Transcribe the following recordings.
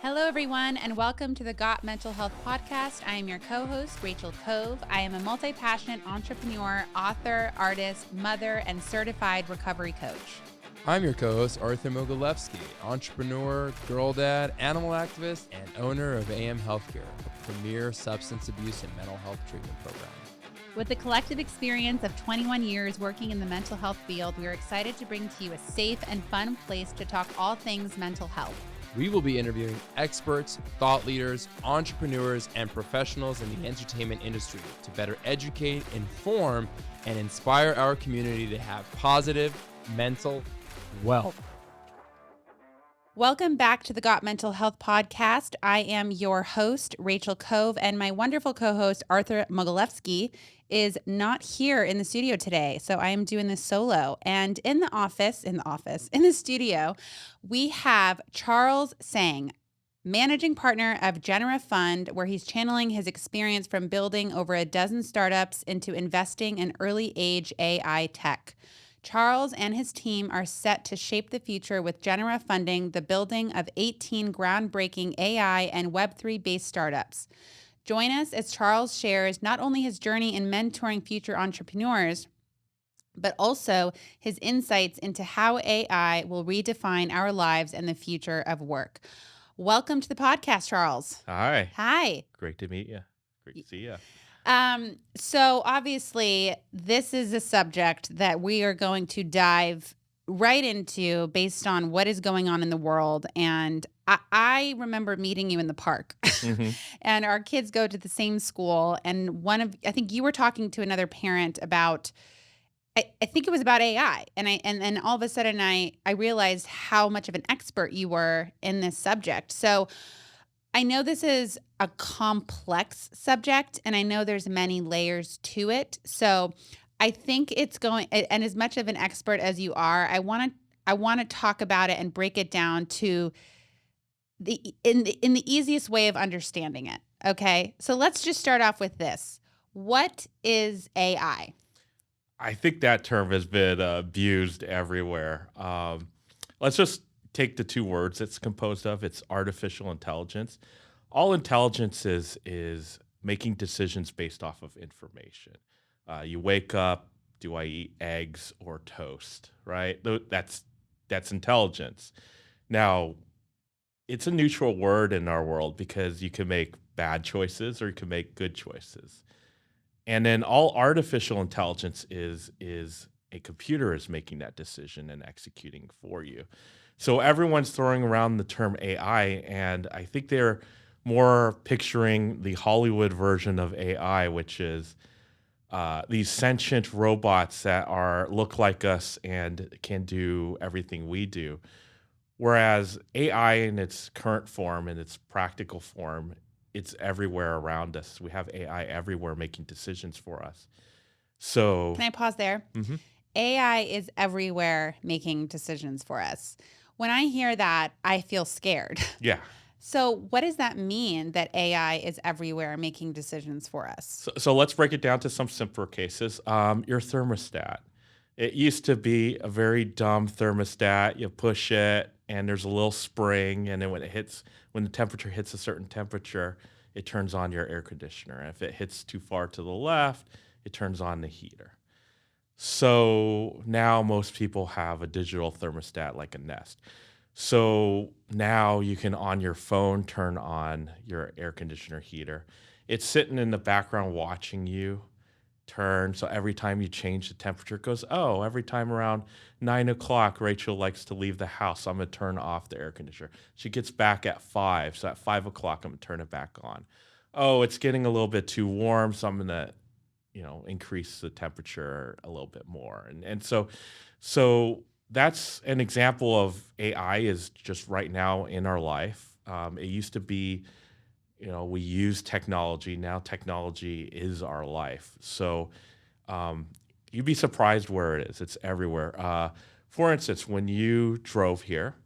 Hello, everyone, and welcome to the Got Mental Health Podcast. I am your co-host, Rachel Cove. I am a multi-passionate entrepreneur, author, artist, mother, and certified recovery coach. I'm your co-host, Arthur Mogilevsky, entrepreneur, girl dad, animal activist, and owner of AM Healthcare, a premier substance abuse and mental health treatment program. With the collective experience of 21 years working in the mental health field, we are excited to bring to you a safe and fun place to talk all things mental health. We will be interviewing experts, thought leaders, entrepreneurs, and professionals in the entertainment industry to better educate, inform, and inspire our community to have positive mental wealth. Welcome back to the Got Mental Health Podcast. I am your host, Rachel Cove, and my wonderful co-host, Arthur Mogilevsky, is not here in the studio today. So I am doing this solo. And in the studio, we have Charles Tseng, managing partner of Genera Fund, where he's channeling his experience from building over a dozen startups into investing in early age AI tech. Charles and his team are set to shape the future with Genera funding the building of 18 groundbreaking AI and Web3-based startups. Join us as Charles shares not only his journey in mentoring future entrepreneurs, but also his insights into how AI will redefine our lives and the future of work. Welcome to the podcast, Charles. Hi. Hi. Great to meet you. Great to see you. So obviously, this is a subject that we are going to dive right into based on what is going on in the world. And I remember meeting you in the park, and our kids go to the same school. And I think you were talking to another parent about, I think it was about AI. And all of a sudden I realized how much of an expert you were in this subject. So I know this is a complex subject, and I know there's many layers to it. So I think it's going, and as much of an expert as you are, I want to talk about it and break it down to in the easiest way of understanding it. Okay, so let's just start off with this. What is AI? I think that term has been abused everywhere. Let's just take the two words it's composed of. It's artificial intelligence. All intelligence is making decisions based off of information. You wake up, do I eat eggs or toast, right? That's intelligence. Now, it's a neutral word in our world because you can make bad choices or you can make good choices. And then all artificial intelligence is a computer is making that decision and executing for you. So everyone's throwing around the term AI, and I think they're more picturing the Hollywood version of AI, which is these sentient robots that look like us and can do everything we do. Whereas AI in its current form, in its practical form, it's everywhere around us. We have AI everywhere making decisions for us. So Can I pause there? AI is everywhere making decisions for us. When I hear that, I feel scared. yeah. So what does that mean that AI is everywhere making decisions for us? So let's break it down to some simpler cases. Your thermostat. It used to be a very dumb thermostat. You push it, and there's a little spring, and then when the temperature hits a certain temperature, it turns on your air conditioner. And if it hits too far to the left, it turns on the heater. So now most people have a digital thermostat like a Nest. So now you can, on your phone, turn on your air conditioner heater. It's sitting in the background watching you turn. So every time you change the temperature, it goes, oh, every time around 9 o'clock, Rachel likes to leave the house. So I'm going to turn off the air conditioner. She gets back at 5. So at 5 o'clock, I'm going to turn it back on. Oh, it's getting a little bit too warm. So I'm going to increase the temperature a little bit more. And so that's an example of AI is just right now in our life. It used to be, we use technology. Now technology is our life. So you'd be surprised where it is. It's everywhere. For instance, when you drove here,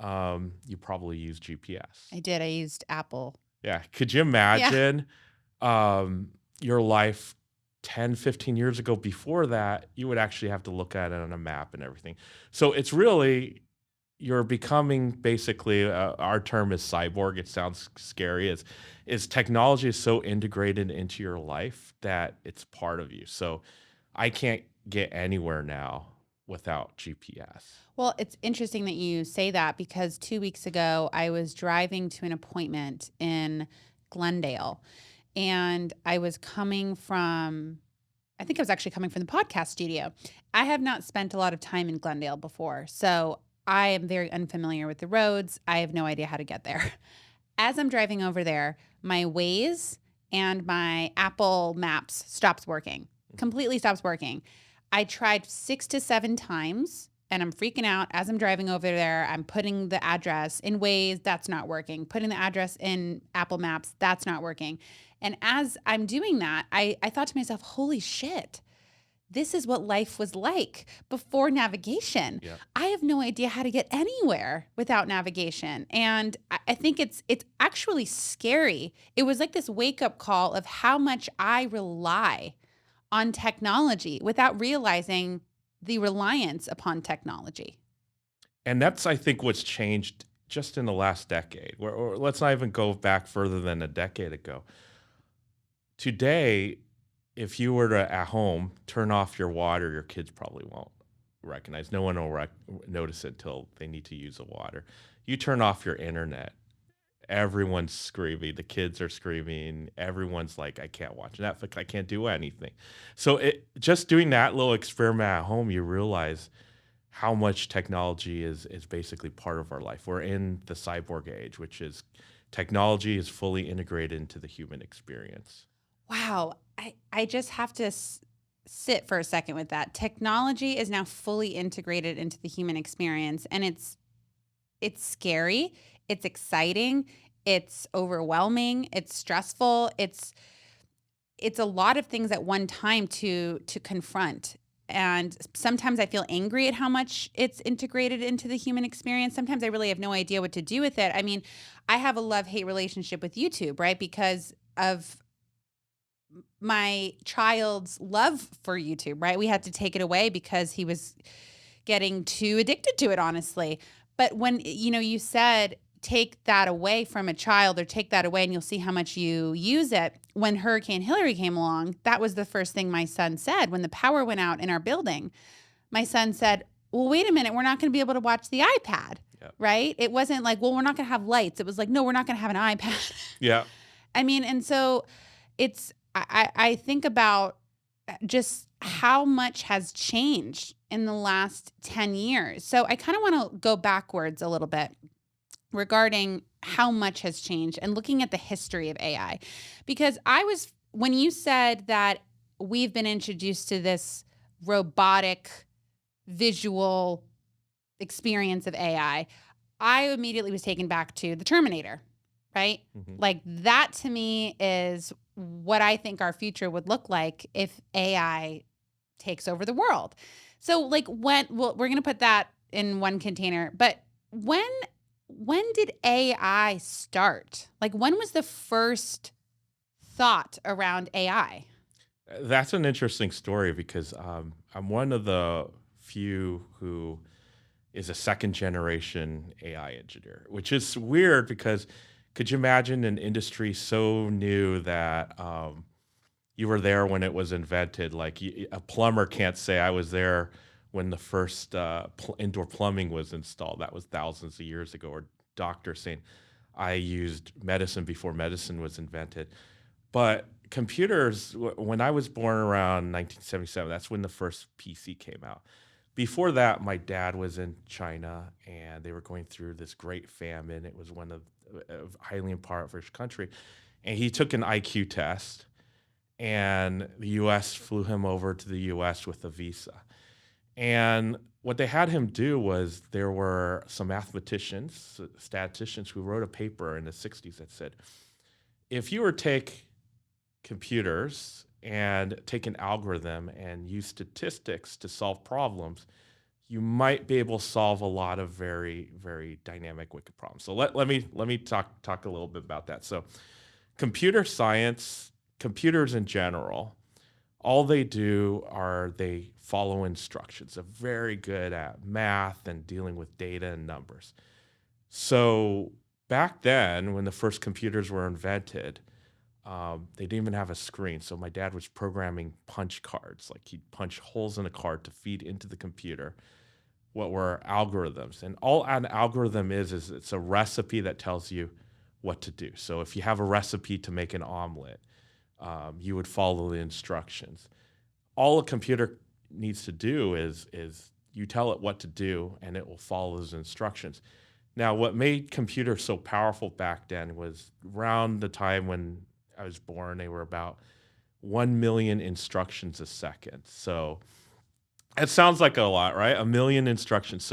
you probably used GPS. I did. I used Apple. Yeah. Could you imagine your life 10, 15 years ago? Before that, you would actually have to look at it on a map and everything. So it's really you're becoming basically our term is cyborg. It sounds scary. Is technology is so integrated into your life that it's part of you. So I can't get anywhere now without GPS. Well, it's interesting that you say that because 2 weeks ago I was driving to an appointment in Glendale and I was coming from, I think I was actually coming from the podcast studio. I have not spent a lot of time in Glendale before, so I am very unfamiliar with the roads. I have no idea how to get there. As I'm driving over there, my Waze and my Apple Maps stops working, completely stops working. I tried 6 to 7 times and I'm freaking out as I'm driving over there. I'm putting the address in Waze, that's not working. Putting the address in Apple Maps, that's not working. And as I'm doing that, I thought to myself, holy shit, this is what life was like before navigation. Yeah. I have no idea how to get anywhere without navigation. And I think it's actually scary. It was like this wake-up call of how much I rely on technology without realizing the reliance upon technology. And that's, I think, what's changed just in the last decade. Or let's not even go back further than a decade ago. Today, if you were to, at home, turn off your water, your kids probably won't recognize. No one will notice it until they need to use the water. You turn off your internet, everyone's screaming. The kids are screaming. Everyone's like, I can't watch Netflix. I can't do anything. So just doing that little experiment at home, you realize how much technology is basically part of our life. We're in the cyborg age, which is technology is fully integrated into the human experience. Wow. I just have to sit for a second with that. Technology is now fully integrated into the human experience, and it's scary, it's exciting, it's overwhelming, it's stressful, it's a lot of things at one time to confront. And sometimes I feel angry at how much it's integrated into the human experience. Sometimes I really have no idea what to do with it. I mean, I have a love-hate relationship with YouTube, right? Because of my child's love for YouTube, right? We had to take it away because he was getting too addicted to it, honestly. But when, you said take that away from a child or take that away and you'll see how much you use it. When Hurricane Hillary came along, that was the first thing my son said. When the power went out in our building, my son said, well, wait a minute, we're not going to be able to watch the iPad, right? It wasn't like, well, we're not going to have lights. It was like, no, we're not going to have an iPad. Yeah. I mean, and so I think about just how much has changed in the last 10 years. So I kind of want to go backwards a little bit regarding how much has changed and looking at the history of AI. Because when you said that we've been introduced to this robotic visual experience of AI, I immediately was taken back to the Terminator, right? Mm-hmm. Like that to me is what I think our future would look like if AI takes over the world. So like we're going to put that in one container, but when did AI start? Like when was the first thought around AI? That's an interesting story because I'm one of the few who is a second generation AI engineer, which is weird because could you imagine an industry so new that you were there when it was invented? Like a plumber can't say I was there when the first indoor plumbing was installed. That was thousands of years ago. Or doctors saying I used medicine before medicine was invented. But computers, when I was born around 1977, that's when the first PC came out. Before that, my dad was in China and they were going through this great famine. It was one of a highly impoverished country. And he took an IQ test and the US flew him over to the US with a visa. And what they had him do was there were some mathematicians, statisticians who wrote a paper in the 60s that said, if you were to take computers and take an algorithm and use statistics to solve problems, you might be able to solve a lot of very, very dynamic, wicked problems. So let me talk a little bit about that. So computer science, computers in general, All they do are they follow instructions. They're very good at math and dealing with data and numbers. So back then, when the first computers were invented, they didn't even have a screen. So my dad was programming punch cards. Like he'd punch holes in a card to feed into the computer what were algorithms. And all an algorithm is it's a recipe that tells you what to do. So if you have a recipe to make an omelet, you would follow the instructions. All a computer needs to do is you tell it what to do and it will follow those instructions. Now, what made computers so powerful back then was around the time when I was born, they were about 1 million instructions a second. So it sounds like a lot, right? A million instructions.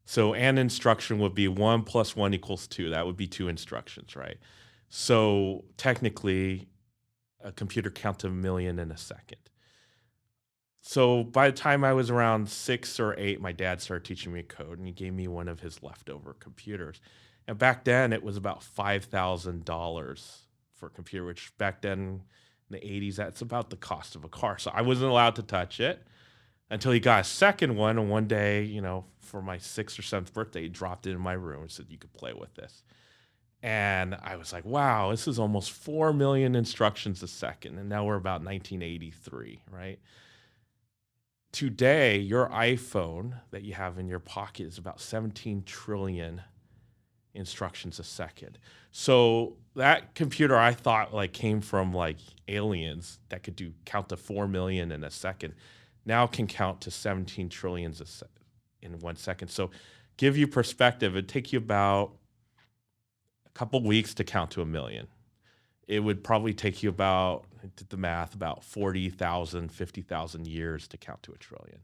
So an instruction would be 1 + 1 = 2. That would be 2 instructions, right? So technically, a computer counts a million in a second. So by the time I was around 6 or 8, my dad started teaching me code, and he gave me one of his leftover computers. And back then, it was about $5,000 for a computer, which back then in the 80s, that's about the cost of a car. So I wasn't allowed to touch it until he got a second one. And one day, for my 6th or 7th birthday, he dropped it in my room and said, "You could play with this." And I was like, wow, this is almost 4 million instructions a second. And now we're about 1983, right? Today, your iPhone that you have in your pocket is about 17 trillion instructions a second. So that computer I thought like came from like aliens that could count to 4 million in a second, now can count to 17 trillions in 1 second. So give you perspective, it'd take you about a couple weeks to count to a million. It would probably take you about, I did the math, about 40,000, 50,000 years to count to a trillion.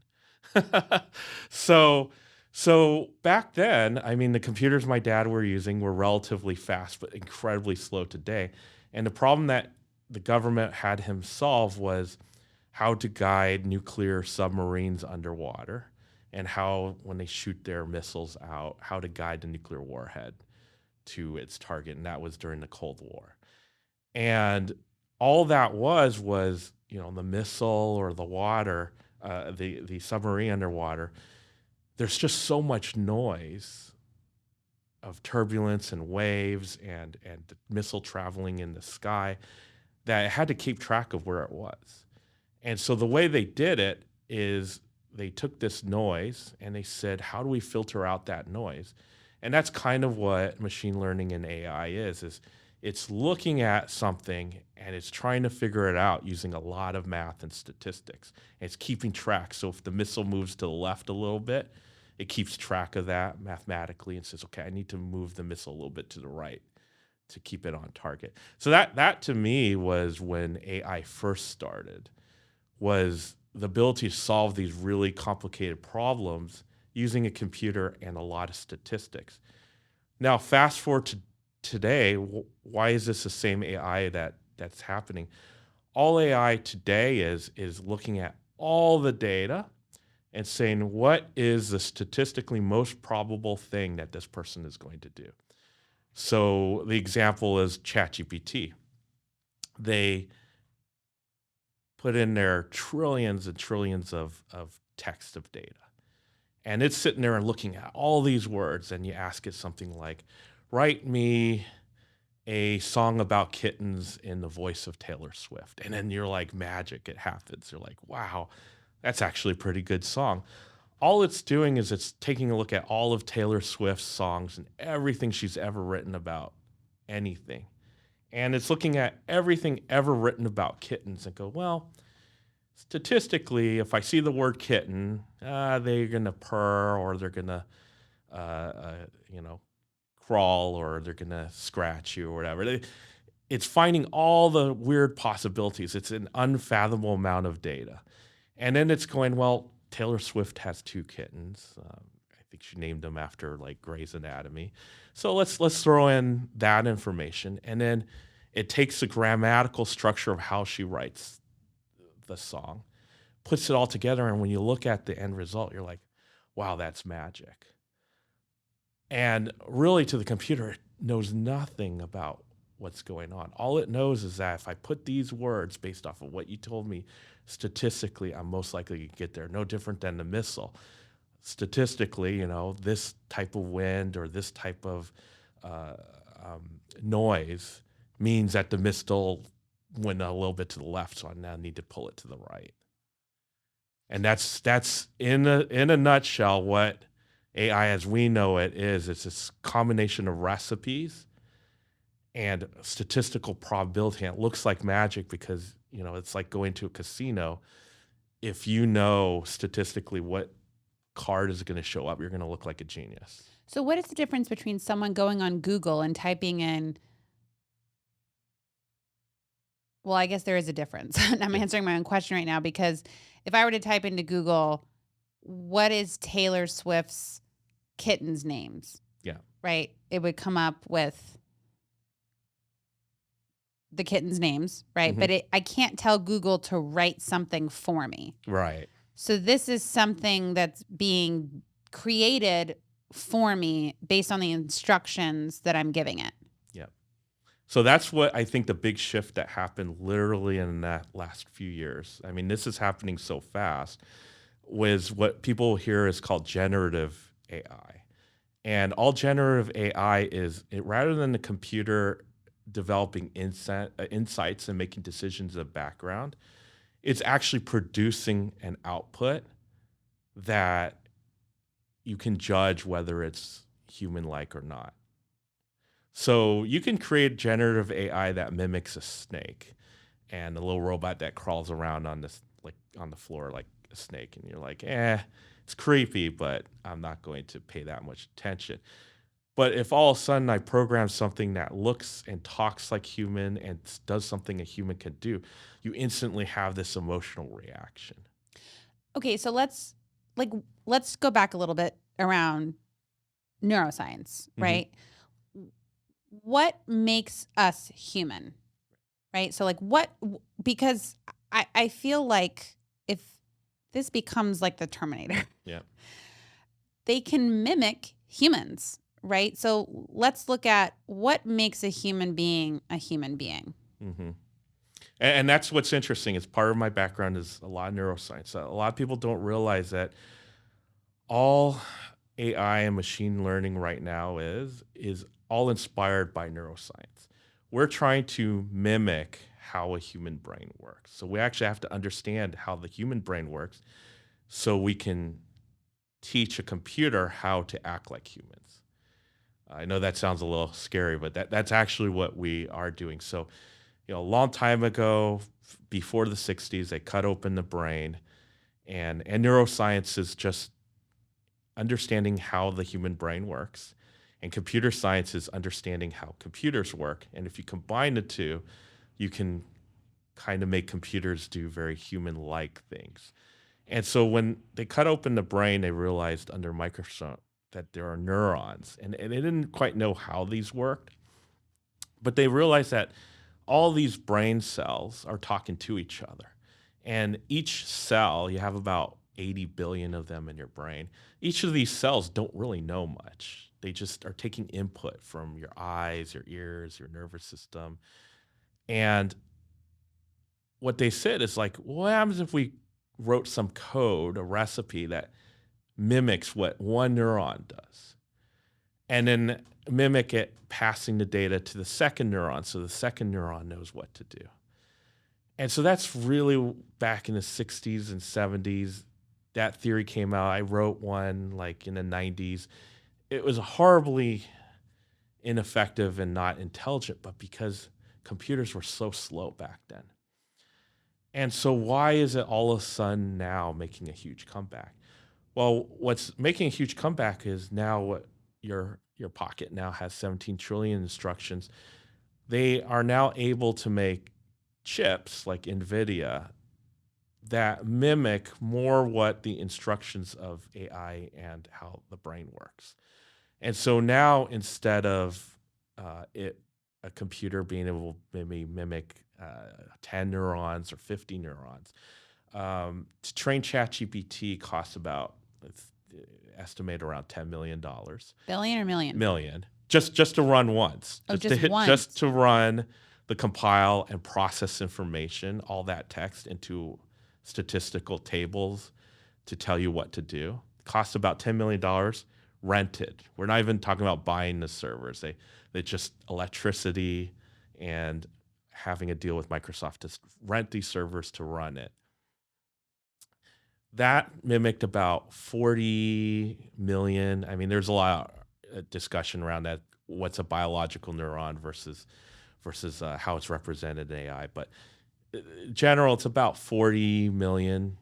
So back then, I mean, the computers my dad were using were relatively fast, but incredibly slow today. And the problem that the government had him solve was how to guide nuclear submarines underwater, and how, when they shoot their missiles out, how to guide the nuclear warhead to its target. And that was during the Cold War. And all that was the missile or the water, the submarine underwater. There's just so much noise of turbulence and waves and the missile traveling in the sky that it had to keep track of where it was. And so the way they did it is they took this noise and they said, how do we filter out that noise? And that's kind of what machine learning and AI is it's looking at something and it's trying to figure it out using a lot of math and statistics. And it's keeping track. So if the missile moves to the left a little bit, it keeps track of that mathematically and says, okay, I need to move the missile a little bit to the right to keep it on target. So that to me was when AI first started, was the ability to solve these really complicated problems using a computer and a lot of statistics. Now, fast forward to today, why is this the same AI that's happening? All AI today is looking at all the data and saying, what is the statistically most probable thing that this person is going to do? So the example is ChatGPT. They put in there trillions and trillions of text of data. And it's sitting there and looking at all these words, and you ask it something like, write me a song about kittens in the voice of Taylor Swift. And then you're like, magic, it happens. You're like, wow, that's actually a pretty good song. All it's doing is it's taking a look at all of Taylor Swift's songs and everything she's ever written about anything. And it's looking at everything ever written about kittens and go, well, statistically, if I see the word kitten, they're going to purr, or they're going to, crawl, or they're going to scratch you or whatever. It's finding all the weird possibilities. It's an unfathomable amount of data. And then it's going, well, Taylor Swift has 2 kittens. I think she named them after like Grey's Anatomy. So let's throw in that information. And then it takes the grammatical structure of how she writes the song, puts it all together. And when you look at the end result, you're like, wow, that's magic. And really, to the computer, it knows nothing about what's going on. All it knows is that if I put these words based off of what you told me, statistically, I'm most likely to get there. No different than the missile. Statistically, this type of wind or this type of uh, noise means that the missile went a little bit to the left, so I now need to pull it to the right. And that's in a nutshell what AI as we know it is. It's this combination of recipes and statistical probability. And it looks like magic because it's like going to a casino. If you know statistically what card is going to show up, you're going to look like a genius. So what is the difference between someone going on Google and typing in, well, I guess there is a difference. I'm answering my own question right now, because if I were to type into Google, what is Taylor Swift's kittens' names? Yeah. Right? It would come up with the kittens' names, right? Mm-hmm. But I can't tell Google to write something for me. Right. So this is something that's being created for me based on the instructions that I'm giving it. Yeah. So that's what I think the big shift that happened literally in that last few years. I mean, this is happening so fast, was what people here is called generative AI. And all generative AI is, rather than the computer developing insights and making decisions in the background, it's actually producing an output that you can judge whether it's human-like or not. So you can create generative AI that mimics a snake and a little robot that crawls around on this, like on the floor like a snake, and you're like, it's creepy, but I'm not going to pay that much attention. But if all of a sudden I program something that looks and talks like human and does something a human can do, you instantly have this emotional reaction. Okay, so let's go back a little bit around neuroscience, right? Mm-hmm. What makes us human, right? So because I feel like if this becomes like the Terminator, yeah, they can mimic humans, right? So let's look at what makes a human being a human being. Mm-hmm. And that's what's interesting. Is part of my background is a lot of neuroscience. A lot of people don't realize that all AI and machine learning right now is all inspired by neuroscience. We're trying to mimic how a human brain works. So we actually have to understand how the human brain works so we can teach a computer how to act like humans. I know that sounds a little scary, but that's actually what we are doing. So, a long time ago, before the 60s, they cut open the brain, and neuroscience is just understanding how the human brain works, and computer science is understanding how computers work. And if you combine the two, you can kind of make computers do very human-like things. And so when they cut open the brain, they realized under a microscope that there are neurons, and they didn't quite know how these worked, but they realized that all these brain cells are talking to each other. And each cell, you have about 80 billion of them in your brain. Each of these cells don't really know much. They just are taking input from your eyes, your ears, your nervous system. And what they said is like, what happens if we wrote some code, a recipe that mimics what one neuron does, and then mimic it passing the data to the second neuron so the second neuron knows what to do. And so that's really back in the 60s and 70s. That theory came out. I wrote one like in the 90s. It was horribly ineffective and not intelligent, but because computers were so slow back then. And so why is it all of a sudden now making a huge comeback? Well, what's making a huge comeback is now what your pocket now has 17 trillion instructions. They are now able to make chips like NVIDIA that mimic more what the instructions of AI and how the brain works. And so now instead of a computer being able to maybe mimic 10 neurons or 50 neurons, to train ChatGPT costs about, estimate around $10 million. Billion or million? Million. Just to run once. Oh, Just to just hit, once. just to run the compile and process information, all that text into statistical tables to tell you what to do. Costs about $10 million rented. We're not even talking about buying the servers. They just electricity and having a deal with Microsoft to rent these servers to run it. That mimicked about 40 million. I mean, there's a lot of discussion around that. What's a biological neuron versus how it's represented in AI. But in general, it's about 40 million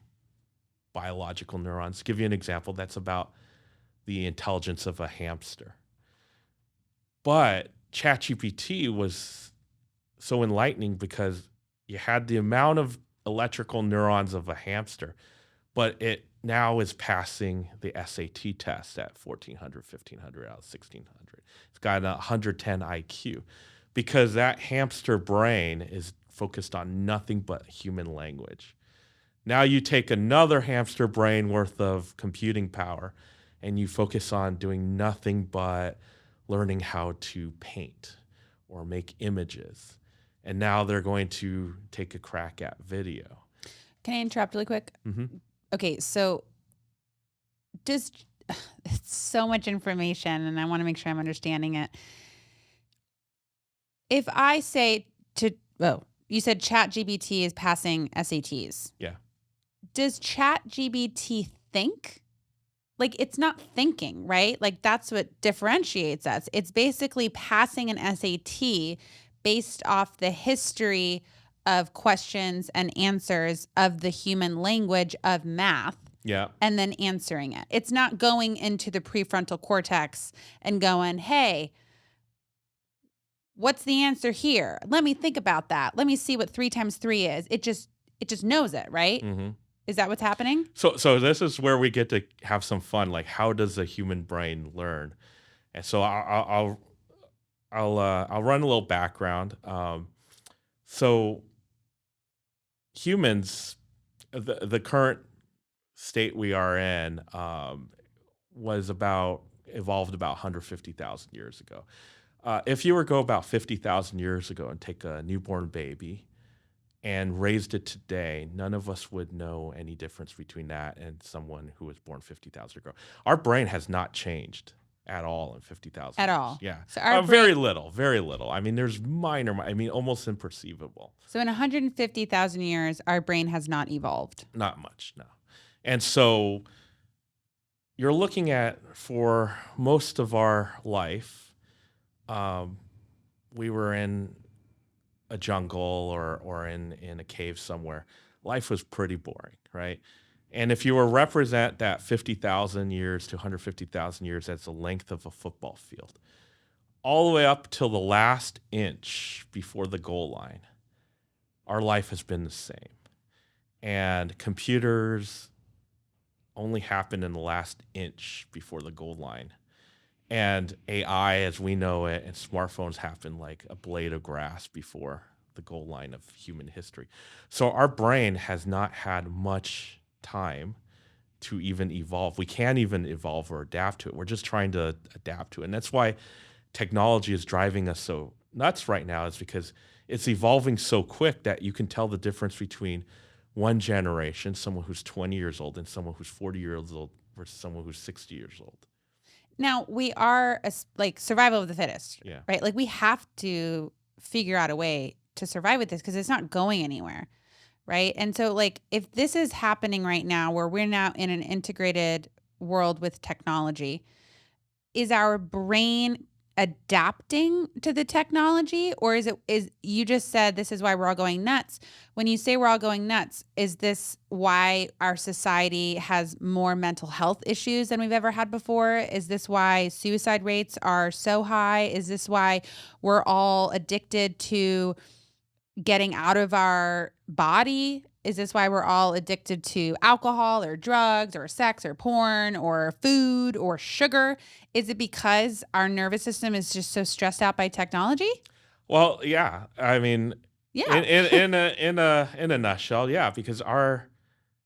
biological neurons. To give you an example, that's about the intelligence of a hamster. But ChatGPT was so enlightening because you had the amount of electrical neurons of a hamster, but it now is passing the SAT test at 1400, 1500 out of 1600. It's got a 110 IQ because that hamster brain is focused on nothing but human language. Now you take another hamster brain worth of computing power and you focus on doing nothing but learning how to paint or make images. And now they're going to take a crack at video. Can I interrupt really quick? Mm-hmm. Okay, so it's so much information and I want to make sure I'm understanding it. If I say you said ChatGPT is passing SATs. Yeah. Does ChatGPT think? Like, it's not thinking, right? Like, that's what differentiates us. It's basically passing an SAT based off the history of questions and answers of the human language of math. Yeah. And then answering it. It's not going into the prefrontal cortex and going, hey, what's the answer here? Let me think about that. Let me see what 3 times 3 is. It just knows it, right? Mm-hmm. Is that what's happening? So this is where we get to have some fun. Like, how does a human brain learn? And so I'll run a little background. So humans, the current state we are in, evolved about 150,000 years ago. If you were to go about 50,000 years ago and take a newborn baby and raised it today, none of us would know any difference between that and someone who was born 50,000 years ago. Our brain has not changed at all in 50,000 At years. all? Yeah. So our very little. I mean, there's almost imperceivable. So in 150,000 years, our brain has not evolved. Not much, no. And so you're looking at, for most of our life, we were in a jungle or in a cave somewhere. Life was pretty boring, right? And if you were represent that 50,000 years to 150,000 years as the length of a football field, all the way up till the last inch before the goal line, our life has been the same. And computers only happen in the last inch before the goal line. And AI, as we know it, and smartphones happen like a blade of grass before the goal line of human history. So our brain has not had much time to even evolve. We can't even evolve or adapt to it. We're just trying to adapt to it. And that's why technology is driving us so nuts right now, is because it's evolving so quick that you can tell the difference between one generation, someone who's 20 years old, and someone who's 40 years old versus someone who's 60 years old. Now, we are like survival of the fittest, Yeah. right? Like, we have to figure out a way to survive with this because it's not going anywhere, right? And so, like, if this is happening right now where we're now in an integrated world with technology, is our brain adapting to the technology, or is you just said this is why we're all going nuts? When you say we're all going nuts, is this why our society has more mental health issues than we've ever had before? Is this why suicide rates are so high? Is this why we're all addicted to getting out of our body? Is this why we're all addicted to alcohol or drugs or sex or porn or food or sugar? Is it because our nervous system is just so stressed out by technology? Well, yeah. I mean, Yeah. in a nutshell, yeah, because our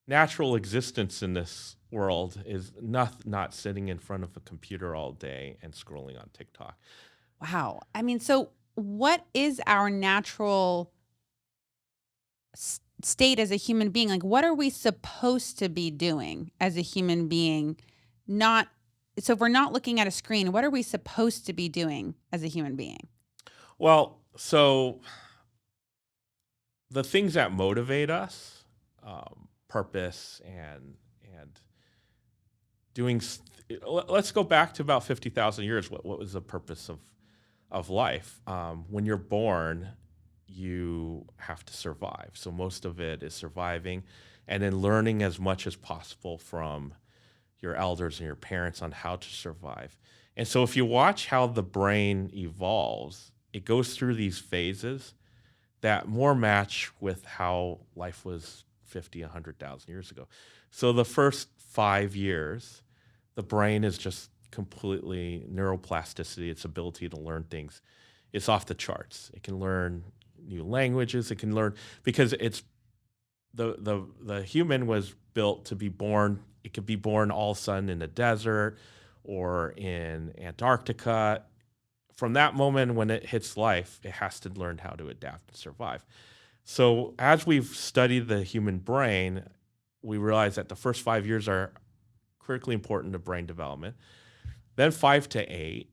natural existence in this world is not sitting in front of a computer all day and scrolling on TikTok. Wow. I mean, so what is our natural state as a human being? Like, what are we supposed to be doing as a human being? Not so if we're not looking at a screen, what are we supposed to be doing as a human being? Well, so the things that motivate us, purpose and doing. Let's go back to about 50,000 years. What was the purpose of life? When you're born, you have to survive. So most of it is surviving, and then learning as much as possible from your elders and your parents on how to survive. And so if you watch how the brain evolves, it goes through these phases that more match with how life was 50, 100,000 years ago. So the first 5 years, the brain is just completely neuroplasticity, its ability to learn things. It's off the charts. It can learn new languages. It can learn because it's the human was built to be born. It could be born all of a sudden in the desert or in Antarctica. From that moment when it hits life, it has to learn how to adapt and survive. So as we've studied the human brain, we realize that the first 5 years are critically important to brain development. Then 5 to 8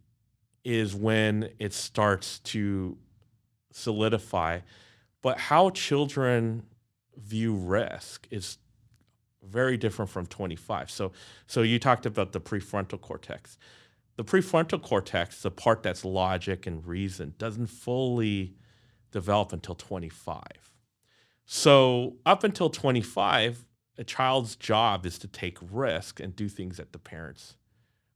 is when it starts to solidify. But how children view risk is very different from 25. So you talked about the prefrontal cortex. The prefrontal cortex, the part that's logic and reason, doesn't fully develop until 25. So up until 25, a child's job is to take risk and do things that the parents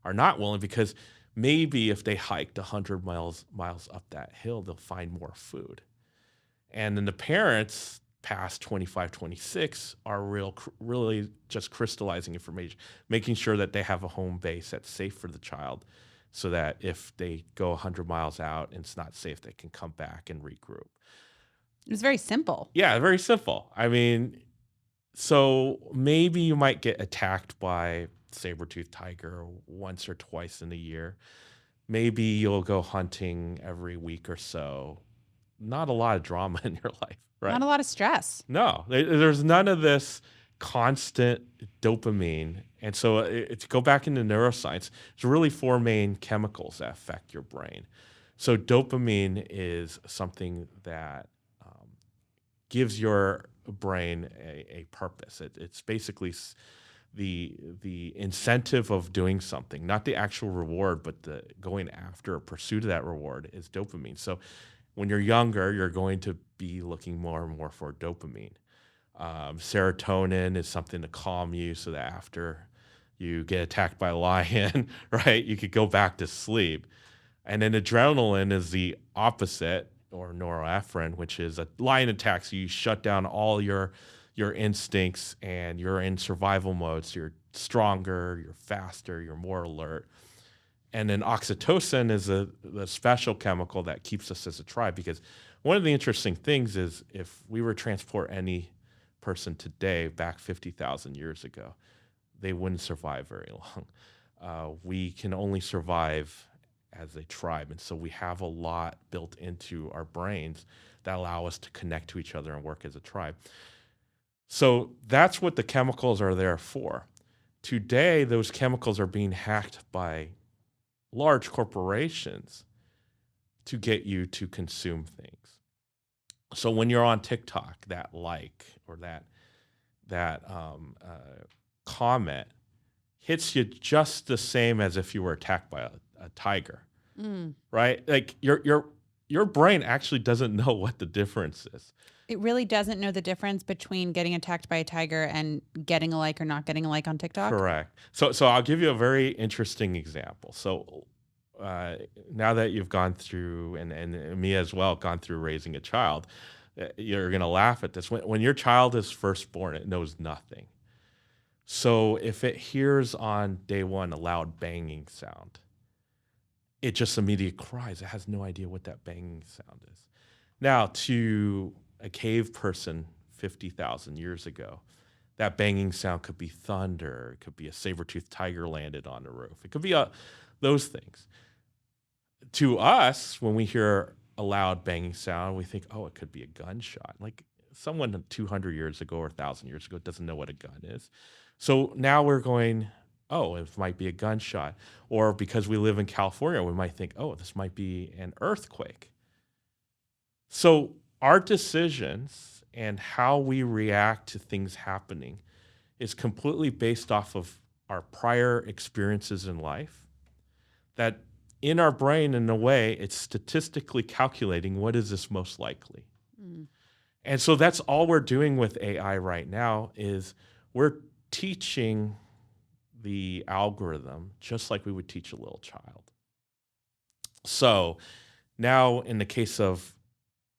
are not willing, because maybe if they hiked 100 miles up that hill, they'll find more food. And then the parents past 25, 26 are really just crystallizing information, making sure that they have a home base that's safe for the child so that if they go 100 miles out and it's not safe, they can come back and regroup. It was very simple. Yeah, very simple. I mean, so maybe you might get attacked by saber-toothed tiger once or twice in a year. Maybe you'll go hunting every week or so. Not a lot of drama in your life, right? Not a lot of stress. No, there's none of this constant dopamine. And so to go back into neuroscience, there's really four main chemicals that affect your brain. So dopamine is something that gives your brain a purpose. It's basically the incentive of doing something, not the actual reward, but the going after or pursuit of that reward is dopamine. So when you're younger, you're going to be looking more and more for dopamine. Serotonin is something to calm you so that after you get attacked by a lion, right, you could go back to sleep. And then adrenaline is the opposite, or norepinephrine, which is a lion attacks you, shut down all your instincts and you're in survival mode. So you're stronger, you're faster, you're more alert. And then oxytocin is the special chemical that keeps us as a tribe, because one of the interesting things is if we were to transport any person today back 50,000 years ago, they wouldn't survive very long. We can only survive as a tribe. And so we have a lot built into our brains that allow us to connect to each other and work as a tribe. So that's what the chemicals are there for. Today, those chemicals are being hacked by large corporations to get you to consume things. So when you're on TikTok, that like or that comment hits you just the same as if you were attacked by a tiger, right? Like your brain actually doesn't know what the difference is. It really doesn't know the difference between getting attacked by a tiger and getting a like or not getting a like on TikTok. Correct. So I'll give you a very interesting example. So now that you've gone through, and me as well, gone through raising a child, you're going to laugh at this. When your child is first born, it knows nothing. So if it hears on day one a loud banging sound, it just immediately cries. It has no idea what that banging sound is. Now, to a cave person 50,000 years ago, that banging sound could be thunder. It could be a saber-toothed tiger landed on the roof. It could be those things. to us, when we hear a loud banging sound, we think, oh, it could be a gunshot. Like someone 200 years ago or 1,000 years ago doesn't know what a gun is. So now we're going, oh, it might be a gunshot. Or because we live in California, we might think, oh, this might be an earthquake. So our decisions and how we react to things happening is completely based off of our prior experiences in life. That in our brain, in a way, it's statistically calculating what is this most likely. Mm. And so that's all we're doing with AI right now is we're teaching the algorithm just like we would teach a little child. So now in the case of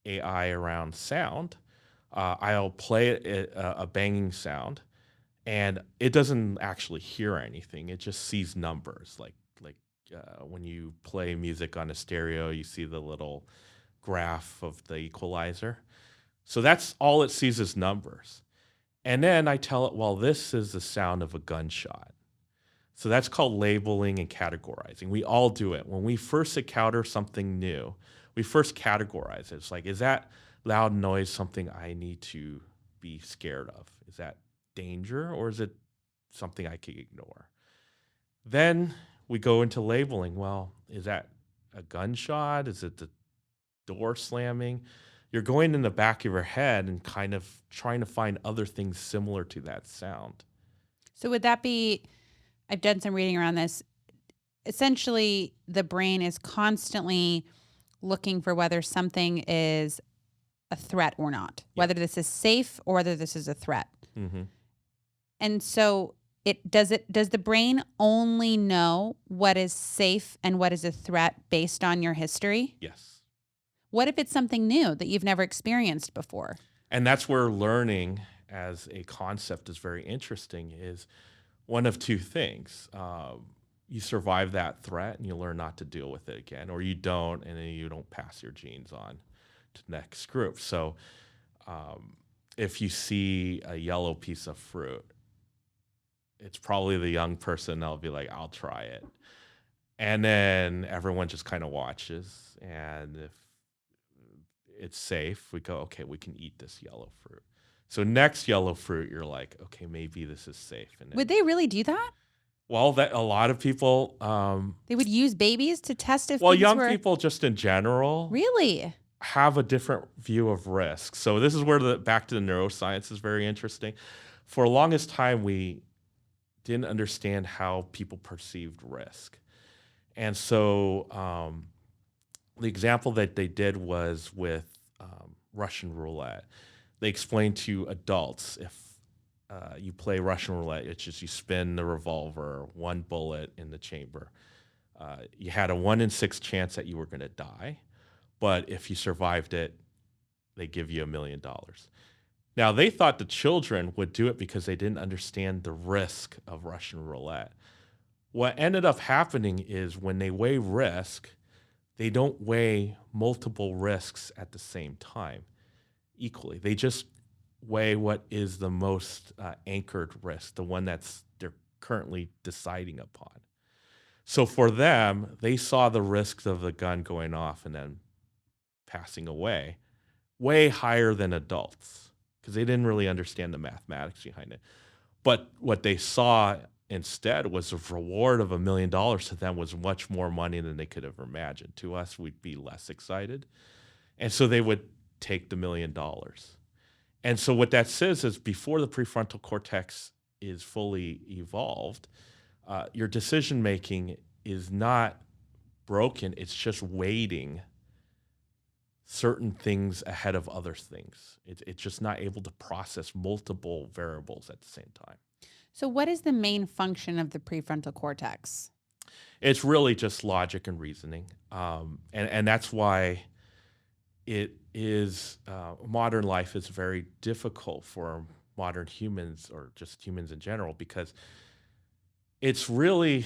AI around sound, I'll play a banging sound, and it doesn't actually hear anything. It just sees numbers. Like when you play music on a stereo, you see the little graph of the equalizer. So that's all it sees is numbers. And then I tell it, well, this is the sound of a gunshot. So that's called labeling and categorizing. We all do it. When we first encounter something new, we first categorize it. It's like, is that loud noise something I need to be scared of? Is that danger, or is it something I can ignore? Then we go into labeling. Well, is that a gunshot? Is it the door slamming? You're going in the back of your head and kind of trying to find other things similar to that sound. So would that be, I've done some reading around this. Essentially, the brain is constantly looking for whether something is a threat or not, whether this is safe or whether this is a threat. Mm-hmm. And so does the brain only know what is safe and what is a threat based on your history? Yes. What if it's something new that you've never experienced before? And that's where learning as a concept is very interesting, is one of two things. You survive that threat and you learn not to deal with it again, or you don't, and then you don't pass your genes on to the next group. So if you see a yellow piece of fruit, it's probably the young person that'll be like, I'll try it. And then everyone just kind of watches. And if it's safe, we go, okay, we can eat this yellow fruit. So next yellow fruit, you're like, okay, maybe this is safe. And then, Would they really do that? well, that a lot of people, They would use babies to test if well, things young were... people just in general Really? have a different view of risk. So this is where back to the neuroscience is very interesting. For the longest time, we didn't understand how people perceived risk. And so the example that they did was with Russian roulette. They explained to adults, if you play Russian roulette, it's just you spin the revolver, one bullet in the chamber. You had a 1 in 6 chance that you were going to die, but if you survived it, they give you $1 million. Now, they thought the children would do it because they didn't understand the risk of Russian roulette. What ended up happening is when they weigh risk, they don't weigh multiple risks at the same time equally. They just weigh what is the most anchored risk, the one they're currently deciding upon. So for them, they saw the risks of the gun going off and then passing away way higher than adults, because they didn't really understand the mathematics behind it. But what they saw instead was a reward of $1 million to them was much more money than they could have imagined. To us, we'd be less excited. And so they would take the $1 million. And so what that says is before the prefrontal cortex is fully evolved, your decision-making is not broken. It's just weighting certain things ahead of other things. It's just not able to process multiple variables at the same time. So what is the main function of the prefrontal cortex? It's really just logic and reasoning. And that's why it is, modern life is very difficult for modern humans, or just humans in general, because it's really,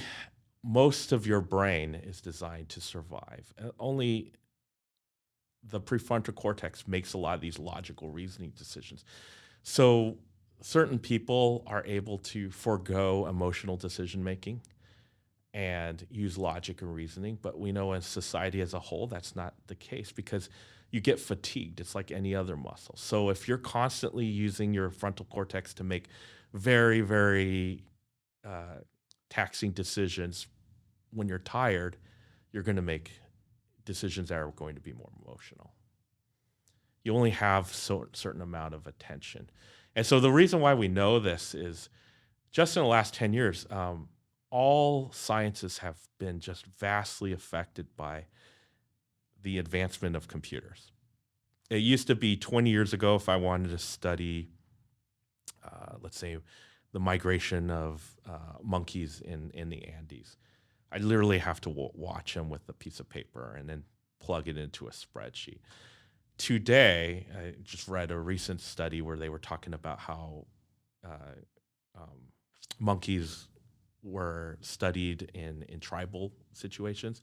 most of your brain is designed to survive. Only the prefrontal cortex makes a lot of these logical reasoning decisions. So certain people are able to forego emotional decision making, and use logic and reasoning. But we know in society as a whole, that's not the case because you get fatigued. It's like any other muscle. So if you're constantly using your frontal cortex to make very, very taxing decisions when you're tired, you're going to make decisions that are going to be more emotional. You only have a certain amount of attention. And so the reason why we know this is just in the last 10 years, all sciences have been just vastly affected by the advancement of computers. It used to be 20 years ago, if I wanted to study, let's say, the migration of monkeys in the Andes, I literally have to watch them with a piece of paper and then plug it into a spreadsheet. Today, I just read a recent study where they were talking about how monkeys were studied in tribal situations.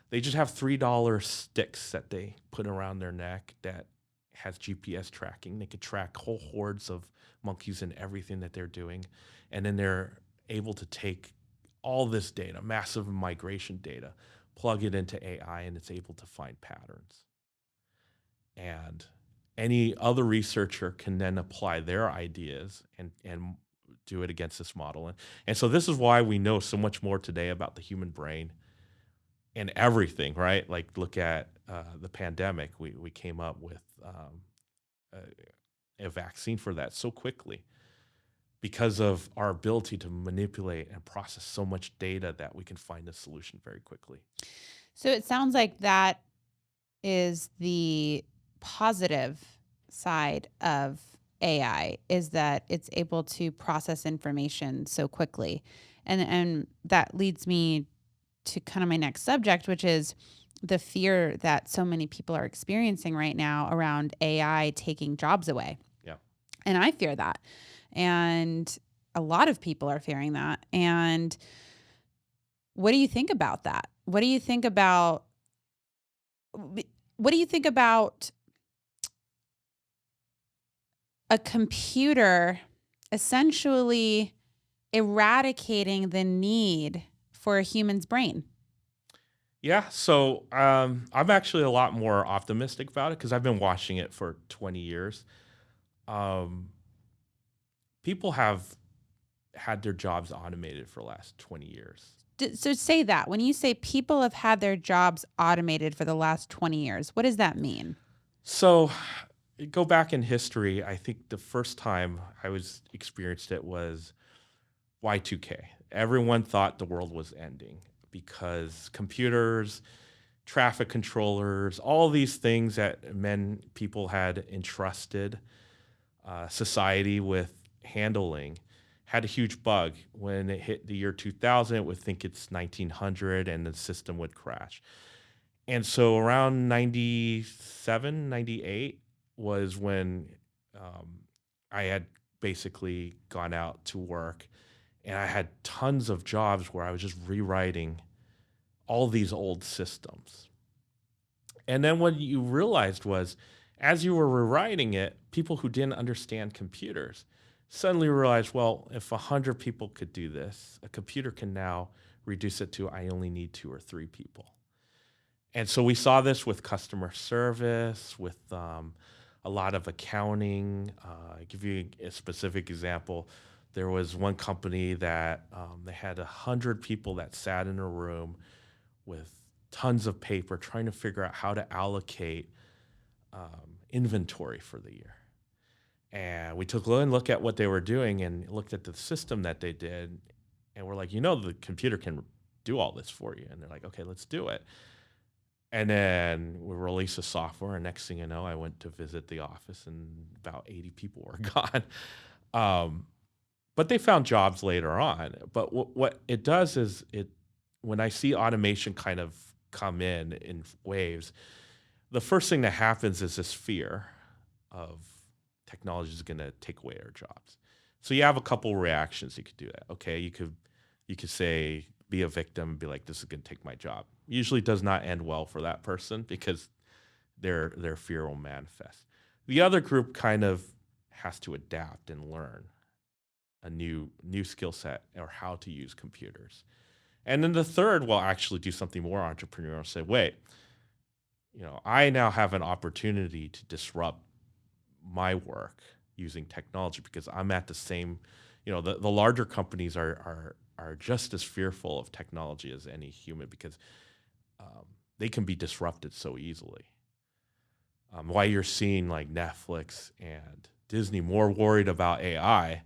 They just have $3 sticks that they put around their neck that has GPS tracking. They could track whole hordes of monkeys and everything that they're doing. And then they're able to take all this data, massive migration data, plug it into AI, and it's able to find patterns. And any other researcher can then apply their ideas and do it against this model. And so this is why we know so much more today about the human brain and everything, right? Like look at the pandemic. We came up with a vaccine for that so quickly because of our ability to manipulate and process so much data that we can find a solution very quickly. So it sounds like that is the positive side of AI, is that it's able to process information so quickly. And that leads me to kind of my next subject, which is the fear that so many people are experiencing right now around AI taking jobs away. Yeah. And I fear that. And a lot of people are fearing that. And what do you think about that? What do you think about a computer essentially eradicating the need for a human's brain? Yeah, so I'm actually a lot more optimistic about it because I've been watching it for 20 years. Um, People have had their jobs automated for the last 20 years. So say that. When you say people have had their jobs automated for the last 20 years, what does that mean? So go back in history, I think the first time I experienced it was Y2K. Everyone thought the world was ending because computers, traffic controllers, all these things that people had entrusted society with handling had a huge bug. When it hit the year 2000, it would think it's 1900 and the system would crash. And so around 97, 98 was when I had basically gone out to work and I had tons of jobs where I was just rewriting all these old systems. And then what you realized was, as you were rewriting it, people who didn't understand computers suddenly realized, well, if 100 people could do this, a computer can now reduce it to I only need 2 or 3 people. And so we saw this with customer service, with a lot of accounting. I'll give you a specific example. There was one company that they had 100 people that sat in a room with tons of paper trying to figure out how to allocate inventory for the year. And we took a look at what they were doing and looked at the system that they did. And we're like, the computer can do all this for you. And they're like, okay, let's do it. And then we released the software. And next thing you know, I went to visit the office and about 80 people were gone. But they found jobs later on. But what it does is when I see automation kind of come in waves, the first thing that happens is this fear of technology is going to take away our jobs. So you have a couple reactions. You could do that. Okay, you could say, be a victim and be like, this is going to take my job. Usually does not end well for that person because their fear will manifest. The other group kind of has to adapt and learn a new skill set or how to use computers. And then the third will actually do something more entrepreneurial. Say, wait, I now have an opportunity to disrupt my work using technology because I'm at the same, the larger companies are just as fearful of technology as any human because they can be disrupted so easily. Why you're seeing like Netflix and Disney more worried about AI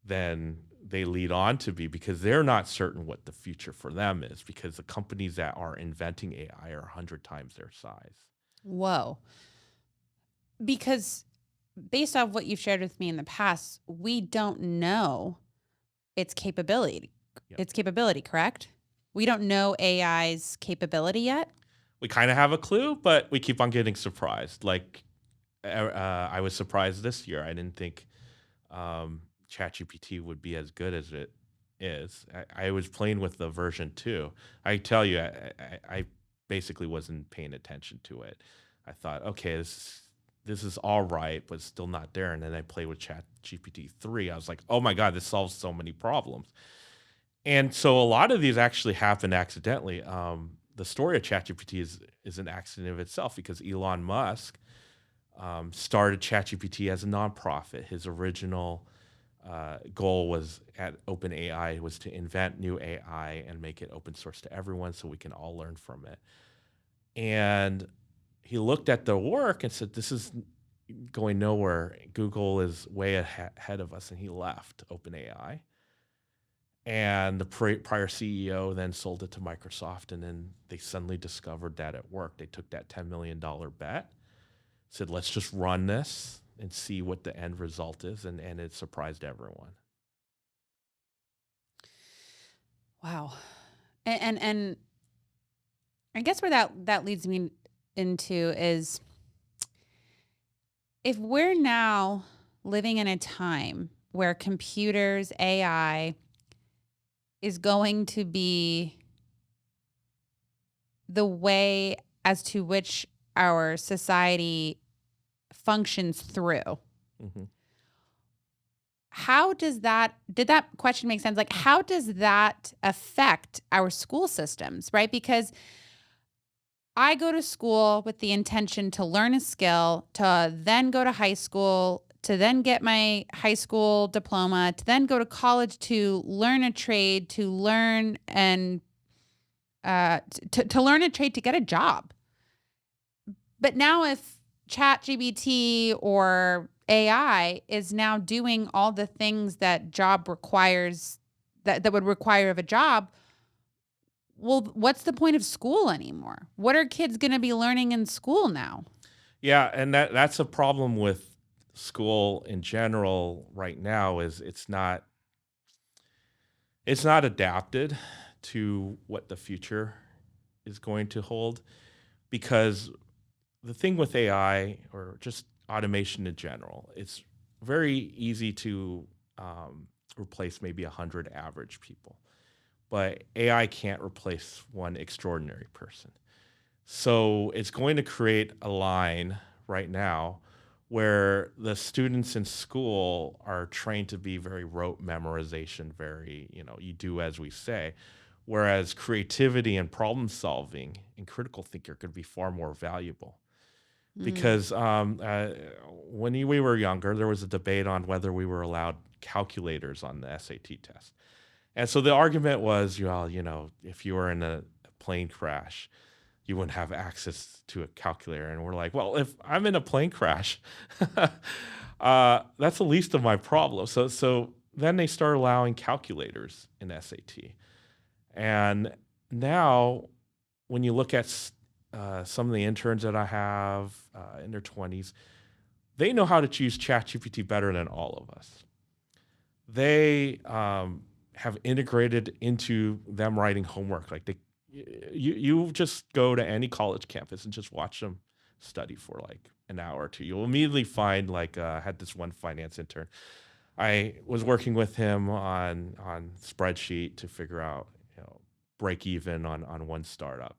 than they lead on to be because they're not certain what the future for them is because the companies that are inventing AI are 100 times their size. Whoa. Because based off what you've shared with me in the past, we don't know its capability. Yep. Its capability, correct? We don't know AI's capability yet. We kind of have a clue, but we keep on getting surprised. Like I was surprised this year. I didn't think ChatGPT would be as good as it is. I was playing with the version 2. I tell you, I basically wasn't paying attention to it. I thought, okay, this is all right, but still not there. And then I played with ChatGPT 3. I was like, oh my God, this solves so many problems. And so a lot of these actually happened accidentally. The story of ChatGPT is an accident of itself because Elon Musk started ChatGPT as a nonprofit. His original goal was at OpenAI was to invent new AI and make it open source to everyone so we can all learn from it. And he looked at the work and said, this is going nowhere. Google is way ahead of us. And he left OpenAI. And the prior CEO then sold it to Microsoft. And then they suddenly discovered that it worked. They took that $10 million bet, said, let's just run this and see what the end result is. And it surprised everyone. Wow. And I guess where that leads me into is if we're now living in a time where computers, AI is going to be the way as to which our society functions through. Mm-hmm. How does that, did that question make sense? Like, how does that affect our school systems, right? Because I go to school with the intention to learn a skill, to then go to high school, to then get my high school diploma, to then go to college to learn a trade, to learn and to learn a trade to get a job. But now if ChatGPT or AI is now doing all the things that job requires, that would require of a job, well, what's the point of school anymore? What are kids going to be learning in school now? Yeah, and that's a problem with school in general right now is it's not adapted to what the future is going to hold because the thing with AI or just automation in general, it's very easy to replace maybe 100 average people, but AI can't replace one extraordinary person. So it's going to create a line right now where the students in school are trained to be very rote memorization, very, you do as we say, whereas creativity and problem solving and critical thinking could be far more valuable. Because when we were younger, there was a debate on whether we were allowed calculators on the SAT test. And so the argument was, if you were in a plane crash, you wouldn't have access to a calculator. And we're like, well, if I'm in a plane crash, that's the least of my problems. So then they start allowing calculators in SAT. And now when you look at some of the interns that I have in their 20s, they know how to use ChatGPT better than all of us. They have integrated into them writing homework. Like you just go to any college campus and just watch them study for like an hour or two. You'll immediately find I had this one finance intern. I was working with him on spreadsheet to figure out break even on one startup.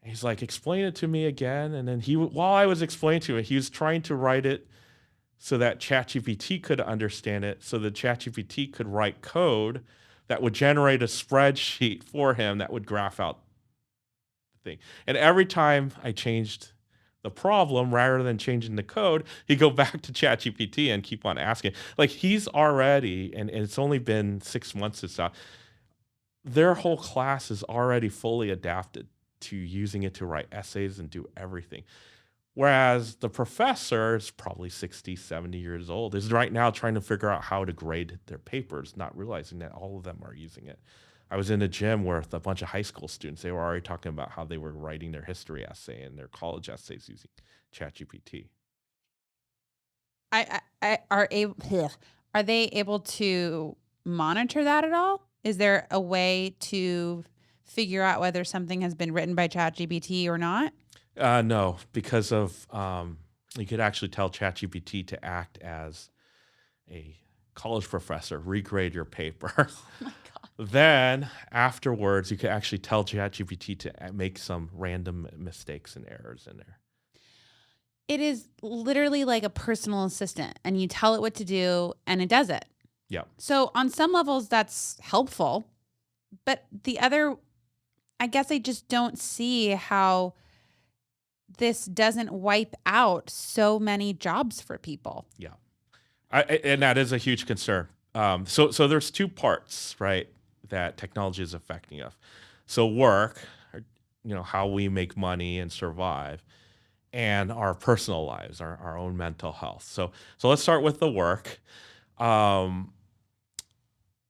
He's like, explain it to me again. And then while I was explaining to him, he was trying to write it so that ChatGPT could understand it, so that ChatGPT could write code that would generate a spreadsheet for him that would graph out the thing. And every time I changed the problem, rather than changing the code, he'd go back to ChatGPT and keep on asking. Like he's already, and it's only been 6 months since now, their whole class is already fully adapted to using it to write essays and do everything. Whereas the professor is probably 60, 70 years old, is right now trying to figure out how to grade their papers, not realizing that all of them are using it. I was in a gym with a bunch of high school students. They were already talking about how they were writing their history essay and their college essays using ChatGPT. Are they able to monitor that at all? Is there a way to figure out whether something has been written by ChatGPT or not? No, because of you could actually tell ChatGPT to act as a college professor, regrade your paper. Oh my God. Then afterwards, you could actually tell ChatGPT to make some random mistakes and errors in there. It is literally like a personal assistant, and you tell it what to do and it does it. Yeah. So on some levels that's helpful, but the other, I guess I just don't see how this doesn't wipe out so many jobs for people. Yeah. And that is a huge concern. So there's two parts, right, that technology is affecting us. So work, or, how we make money and survive, and our personal lives, our own mental health. So let's start with the work.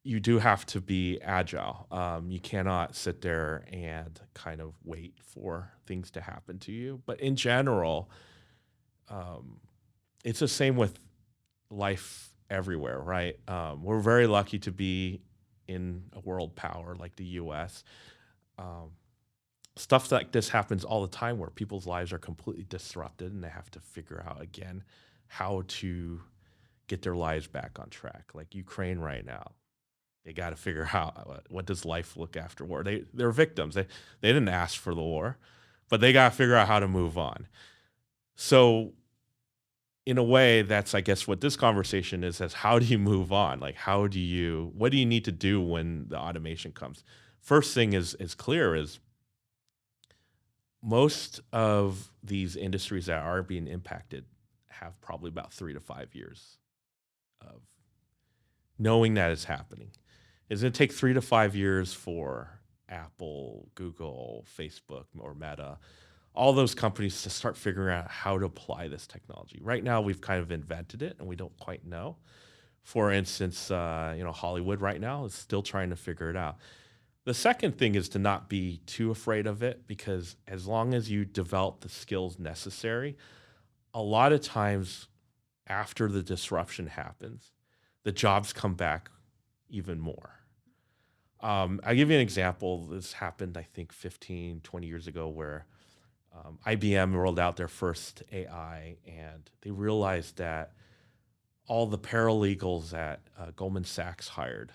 You do have to be agile. You cannot sit there and kind of wait for things to happen to you. But in general, it's the same with life everywhere, right? We're very lucky to be in a world power like the US. Stuff like this happens all the time where people's lives are completely disrupted and they have to figure out again how to get their lives back on track. Like Ukraine right now, they got to figure out what does life look after war. They're victims. They didn't ask for the war, but they got to figure out how to move on. So in a way, that's, I guess, what this conversation is how do you move on? Like, what do you need to do when the automation comes? First thing is clear is most of these industries that are being impacted have probably about 3 to 5 years of knowing that is happening. It's going to take 3 to 5 years for Apple, Google, Facebook, or Meta, all those companies to start figuring out how to apply this technology. Right now, we've kind of invented it, and we don't quite know. For instance, Hollywood right now is still trying to figure it out. The second thing is to not be too afraid of it, because as long as you develop the skills necessary, a lot of times after the disruption happens, the jobs come back even more. I'll give you an example. This happened, I think, 15, 20 years ago, where IBM rolled out their first AI, and they realized that all the paralegals that Goldman Sachs hired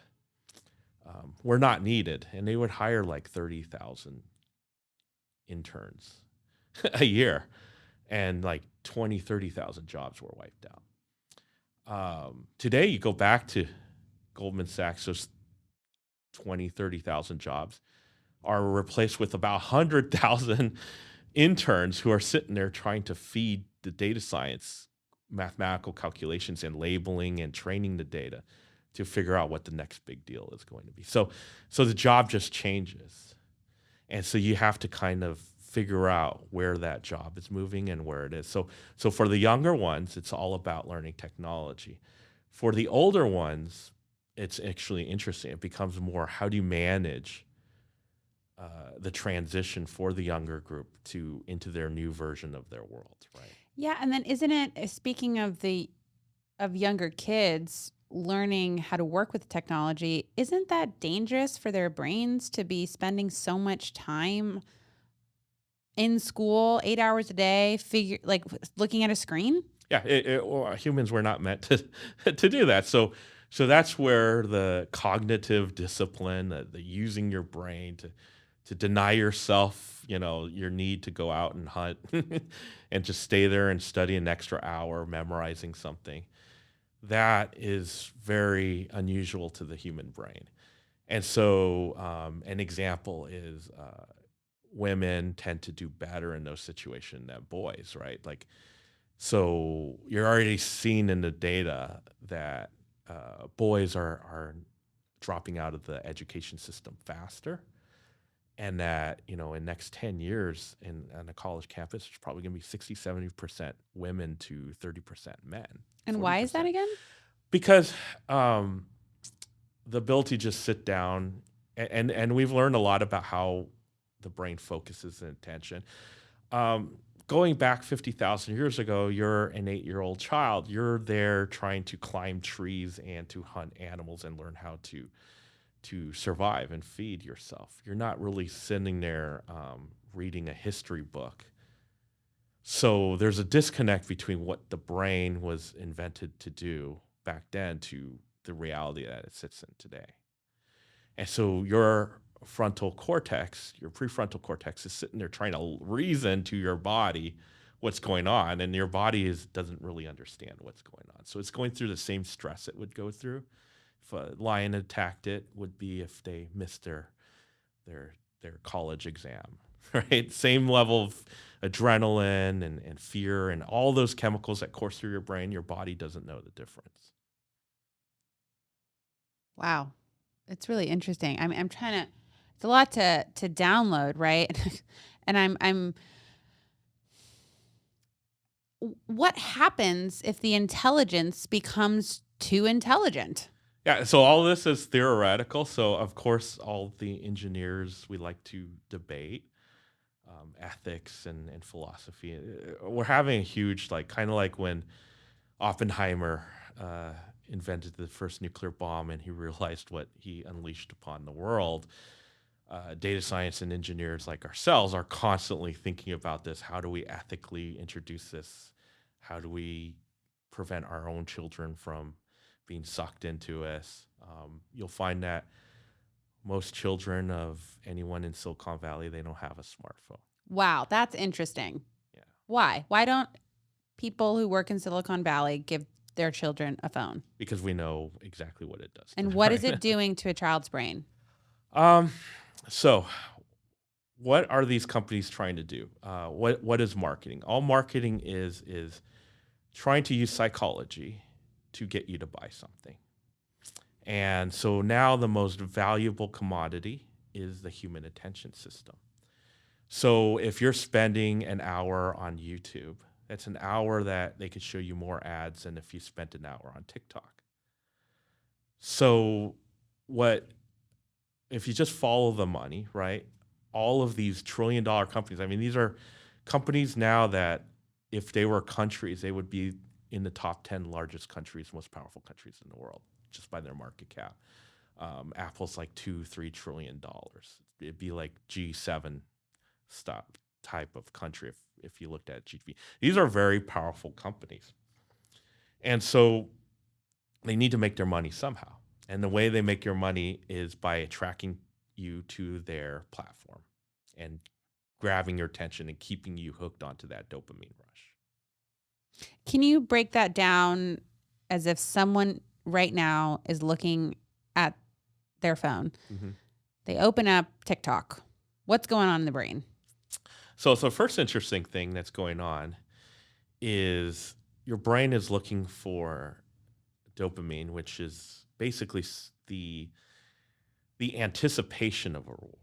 were not needed, and they would hire like 30,000 interns a year, and like 20, 30,000 jobs were wiped out. Today, you go back to Goldman Sachs, those 20, 30,000 jobs are replaced with about 100,000 interns who are sitting there trying to feed the data science mathematical calculations and labeling and training the data to figure out what the next big deal is going to be. So the job just changes. And so you have to kind of figure out where that job is moving and where it is. So for the younger ones, it's all about learning technology. For the older ones, it's actually interesting. It becomes more, how do you manage the transition for the younger group into their new version of their world, right? Yeah, and then isn't it, speaking of younger kids learning how to work with technology, isn't that dangerous for their brains to be spending so much time in school, 8 hours a day, looking at a screen? Yeah, well, humans were not meant to do that. So that's where the cognitive discipline, the using your brain to deny yourself, your need to go out and hunt and just stay there and study an extra hour memorizing something. That is very unusual to the human brain. And so an example is women tend to do better in those situations than boys, right? Like, so you're already seeing in the data that boys are dropping out of the education system faster, and that, in next 10 years on a college campus, it's probably going to be 60-70% women to 30% men, And why is that 40%. again? Because the ability to just sit down, and we've learned a lot about how the brain focuses and attention. Going back 50,000 years ago, you're an 8-year-old child. You're there trying to climb trees and to hunt animals and learn how to survive and feed yourself. You're not really sitting there reading a history book. So there's a disconnect between what the brain was invented to do back then to the reality that it sits in today. And so your frontal cortex, your prefrontal cortex, is sitting there trying to reason to your body what's going on, and your body doesn't really understand what's going on. So it's going through the same stress it would go through if a lion attacked it, would be if they missed their college exam, right? Same level of adrenaline and fear and all those chemicals that course through your brain. Your body doesn't know the difference. Wow. It's really interesting. I'm trying to, it's a lot to download, right? And I'm what happens if the intelligence becomes too intelligent? Yeah, so all this is theoretical. So of course, all the engineers, we like to debate ethics and philosophy. We're having a huge, like, kind of like when Oppenheimer invented the first nuclear bomb and he realized what he unleashed upon the world. Data science and engineers like ourselves are constantly thinking about this. How do we ethically introduce this? How do we prevent our own children from being sucked into us? You'll find that most children of anyone in Silicon Valley, they don't have a smartphone. Wow, that's interesting. Yeah. Why? Why don't people who work in Silicon Valley give their children a phone? Because we know exactly what it does. And what is it doing to a child's brain? So what are these companies trying to do? What is marketing? All marketing is trying to use psychology to get you to buy something. And so now the most valuable commodity is the human attention system. So if you're spending an hour on YouTube, that's an hour that they could show you more ads than if you spent an hour on TikTok. So if you just follow the money, right? All of these trillion-dollar companies, I mean, these are companies now that if they were countries, they would be in the top 10 largest countries, most powerful countries in the world, just by their market cap. Apple's like $2-3 trillion. It'd be like G7 type of country if you looked at GDP. These are very powerful companies. And so they need to make their money somehow. And the way they make your money is by attracting you to their platform and grabbing your attention and keeping you hooked onto that dopamine rush. Can you break that down as if someone right now is looking at their phone? Mm-hmm. They open up TikTok. What's going on in the brain? So the first interesting thing that's going on is your brain is looking for dopamine, which is basically the anticipation of a reward.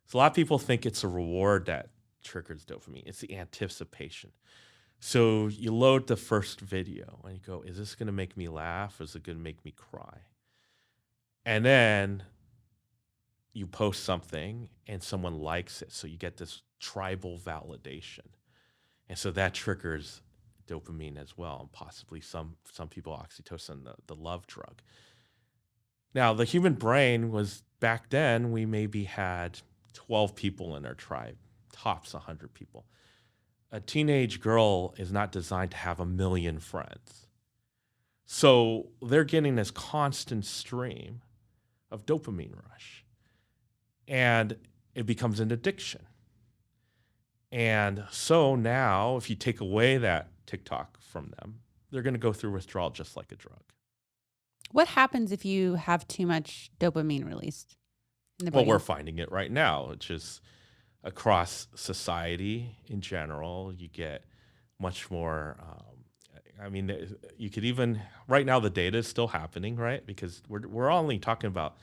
So a lot of people think it's a reward that triggers dopamine. It's the anticipation. So you load the first video and you go, is this going to make me laugh? Or is it going to make me cry? And then you post something and someone likes it. So you get this tribal validation. And so that triggers dopamine as well, and possibly some people oxytocin, the love drug. Now, the human brain was, back then, we maybe had 12 people in our tribe, tops 100 people. A teenage girl is not designed to have 1 million friends. So they're getting this constant stream of dopamine rush. And it becomes an addiction. And so now, if you take away that TikTok from them, they're going to go through withdrawal just like a drug. What happens if you have too much dopamine released in the Well, we're brain? finding it right now, which is across society in general. You get much more. I mean, you could even right now the data is still happening, right? Because we're only talking about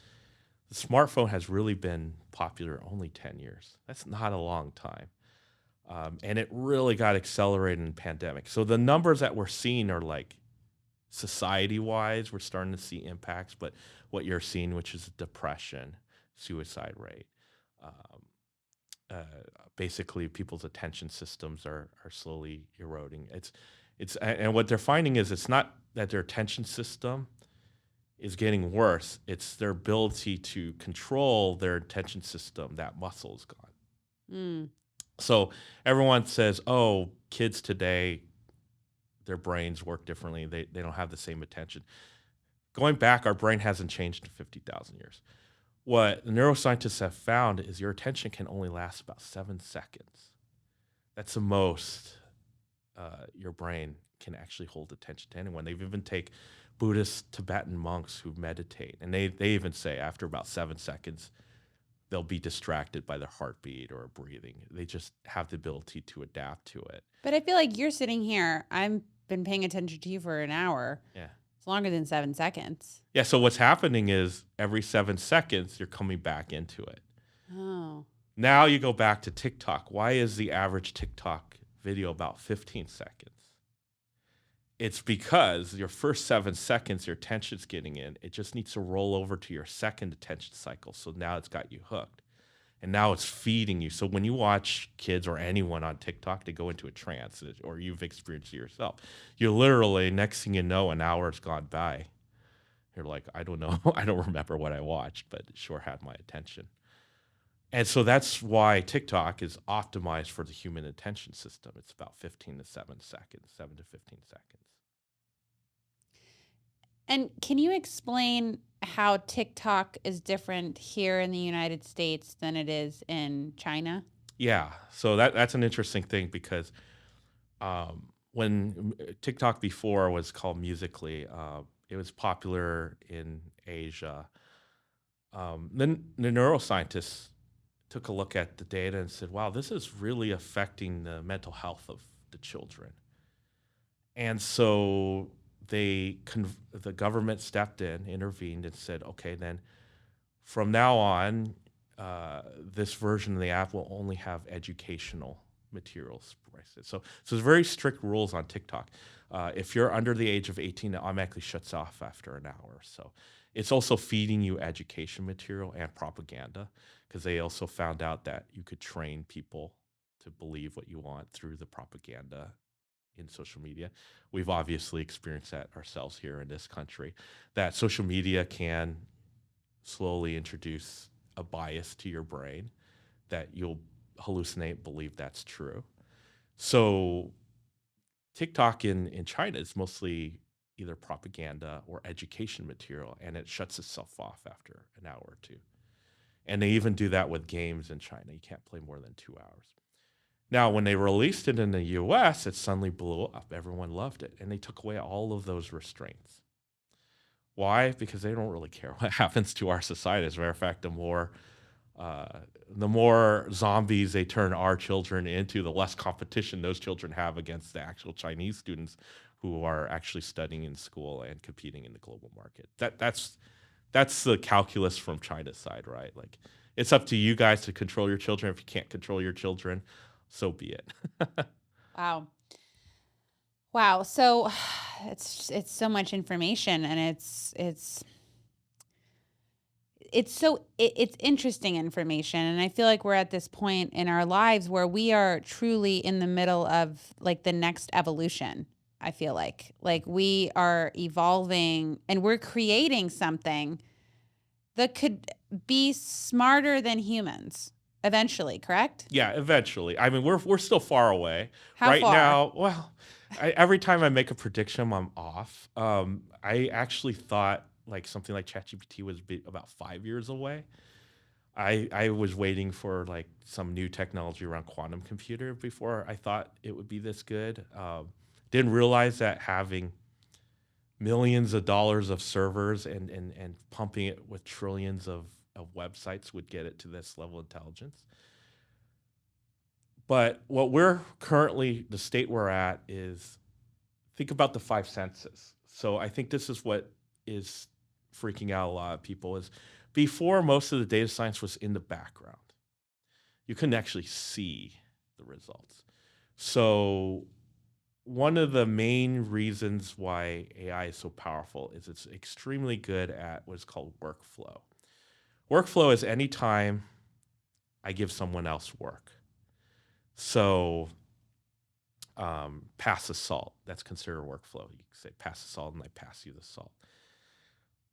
the smartphone has really been popular only 10 years. That's not a long time, and it really got accelerated in the pandemic. So the numbers that we're seeing are like society-wise, we're starting to see impacts, but what you're seeing, which is depression, suicide rate. Um, uh, Basically people's attention systems are slowly eroding. And what they're finding is it's not that their attention system is getting worse, it's their ability to control their attention system. That muscle is gone. Mm. So everyone says, oh, kids today, their brains work differently, they don't have the same attention. Going back, our brain hasn't changed in 50,000 years. What the neuroscientists have found is your attention can only last about 7 seconds. That's the most your brain can actually hold attention to anyone. They've even take Buddhist Tibetan monks who meditate, and they even say after about 7 seconds, they'll be distracted by their heartbeat or breathing. They just have the ability to adapt to it. But I feel like you're sitting here. I've been paying attention to you for an hour. Yeah. It's longer than 7 seconds. Yeah. So what's happening is every 7 seconds, you're coming back into it. Oh. Now you go back to TikTok. Why is the average TikTok video about 15 seconds? It's because your first 7 seconds, your attention's getting in. It just needs to roll over to your second attention cycle. So now it's got you hooked. And now it's feeding you. So when you watch kids or anyone on TikTok, they go into a trance, or you've experienced it yourself. You literally, next thing you know, an hour has gone by. You're like, I don't know. I don't remember what I watched, but it sure had my attention. And so that's why TikTok is optimized for the human attention system. It's about 15 to 7 seconds, 7 to 15 seconds. And can you explain how TikTok is different here in the United States than it is in China? Yeah, so that's an interesting thing because when TikTok before was called Musically, it was popular in Asia. Then the neuroscientists took a look at the data and said, wow, this is really affecting the mental health of the children. And so the government stepped in, intervened, and said, okay, then from now on, this version of the app will only have educational materials. So there's very strict rules on TikTok. If you're under the age of 18, it automatically shuts off after an hour. So it's also feeding you education material and propaganda, because they also found out that you could train people to believe what you want through the propaganda in social media. We've obviously experienced that ourselves here in this country, that social media can slowly introduce a bias to your brain that you'll hallucinate, believe that's true. So TikTok in China is mostly either propaganda or education material, and it shuts itself off after an hour or two. And they even do that with games in China. You can't play more than 2 hours. Now, when they released it in the US, it suddenly blew up. Everyone loved it. And they took away all of those restraints. Why? Because they don't really care what happens to our society. As a matter of fact, the more zombies they turn our children into, the less competition those children have against the actual Chinese students who are actually studying in school and competing in the global market. That's the calculus from China's side, right? Like, it's up to you guys to control your children. If you can't control your children, so be it. Wow. Wow. So it's so much information, and it's interesting information, and I feel like we're at this point in our lives where we are truly in the middle of like the next evolution. I feel like we are evolving and we're creating something that could be smarter than humans eventually, correct? Yeah, eventually. I mean, we're still far away. How Right far? now, well, every time I make a prediction, I'm off. I actually thought like something like ChatGPT was about 5 years away. I was waiting for like some new technology around quantum computer before I thought it would be this good. Didn't realize that having millions of dollars of servers and pumping it with trillions of websites would get it to this level of intelligence. But what we're currently, the state we're at is, think about the five senses. So I think this is what is freaking out a lot of people is before most of the data science was in the background. You couldn't actually see the results. So one of the main reasons why AI is so powerful is it's extremely good at what's called workflow. Workflow is any time I give someone else work. So pass the salt, that's considered workflow. You can say pass the salt and I pass you the salt.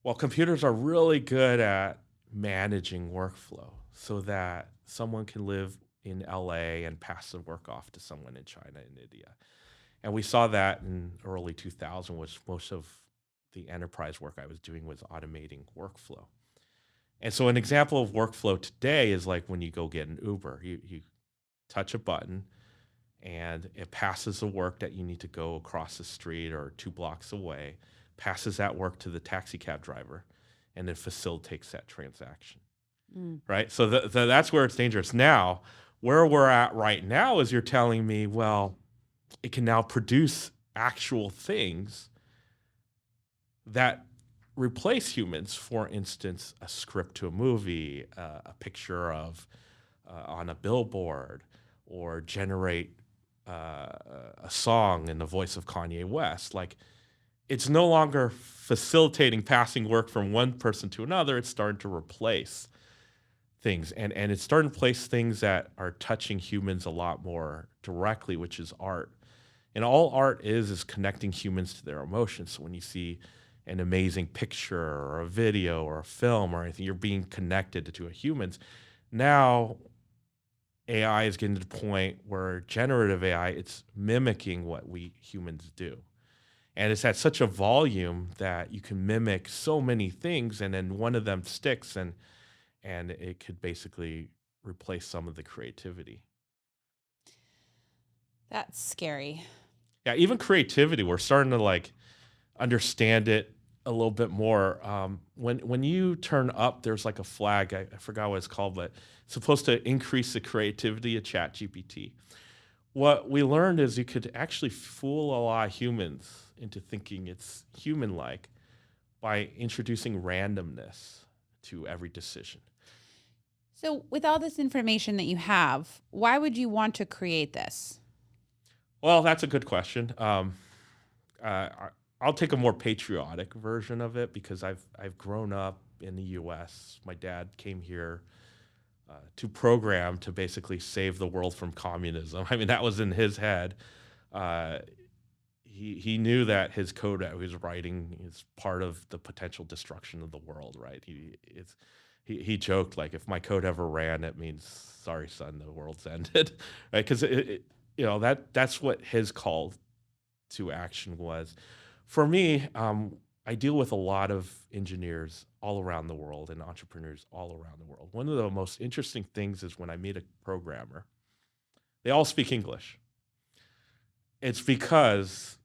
Well, computers are really good at managing workflow so that someone can live in LA and pass the work off to someone in China and India. And we saw that in early 2000, which most of the enterprise work I was doing was automating workflow. And so an example of workflow today is like when you go get an Uber, you touch a button and it passes the work that you need to go across the street or 2 blocks away, passes that work to the taxi cab driver, and then facilitates that transaction, right? So that's where it's dangerous. Now, where we're at right now is you're telling me, well, it can now produce actual things that replace humans. For instance, a script to a movie, a picture of on a billboard, or generate a song in the voice of Kanye West. Like, it's no longer facilitating passing work from one person to another. It's starting to replace things, and it's starting to place things that are touching humans a lot more directly, which is art. And all art is connecting humans to their emotions. So when you see an amazing picture or a video or a film or anything, you're being connected to humans. Now, AI is getting to the point where generative AI, it's mimicking what we humans do. And it's at such a volume that you can mimic so many things, and then one of them sticks, and it could basically replace some of the creativity. That's scary. Yeah, even creativity, we're starting to like understand it a little bit more. When you turn up, there's like a flag, I forgot what it's called, but it's supposed to increase the creativity of ChatGPT. What we learned is you could actually fool a lot of humans into thinking it's human-like by introducing randomness to every decision. So with all this information that you have, why would you want to create this? Well, that's a good question. I'll take a more patriotic version of it because I've grown up in the U.S. My dad came here to program to basically save the world from communism. I mean, that was in his head. He knew that his code that he was writing is part of the potential destruction of the world, right? He joked like, if my code ever ran, it means sorry, son, the world's ended, right? Because that's what his call to action was. For me, I deal with a lot of engineers all around the world and entrepreneurs all around the world. One of the most interesting things is when I meet a programmer, they all speak English. It's because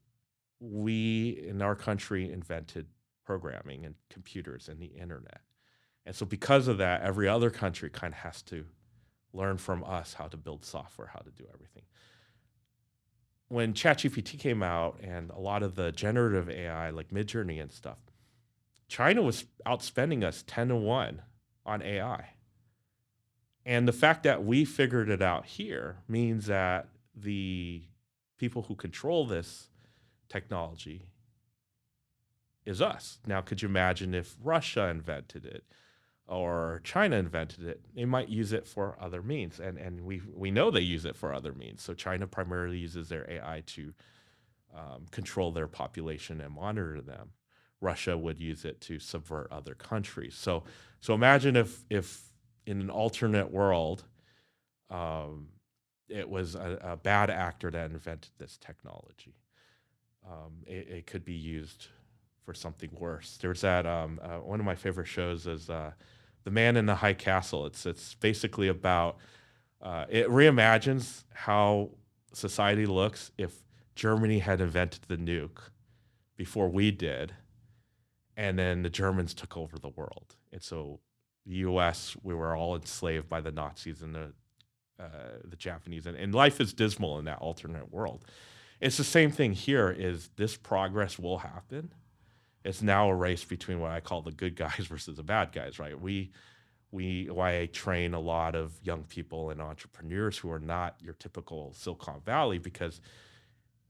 we in our country invented programming and computers and the internet. And so because of that, every other country kind of has to learn from us how to build software, how to do everything. When ChatGPT came out and a lot of the generative AI like Midjourney and stuff, China was outspending us 10-1 on AI. And the fact that we figured it out here means that the people who control this technology is us. Now, could you imagine if Russia invented it or China invented it? They might use it for other means. And we know they use it for other means. So China primarily uses their AI to control their population and monitor them. Russia would use it to subvert other countries. So imagine if in an alternate world, it was a bad actor that invented this technology. It could be used for something worse. There's that one of my favorite shows is The Man in the High Castle. It's basically about it reimagines how society looks if Germany had invented the nuke before we did. And then the Germans took over the world. And so the US, we were all enslaved by the Nazis and the Japanese. And life is dismal in that alternate world. It's the same thing here is this progress will happen. It's now a race between what I call the good guys versus the bad guys, right? Why I train a lot of young people and entrepreneurs who are not your typical Silicon Valley, because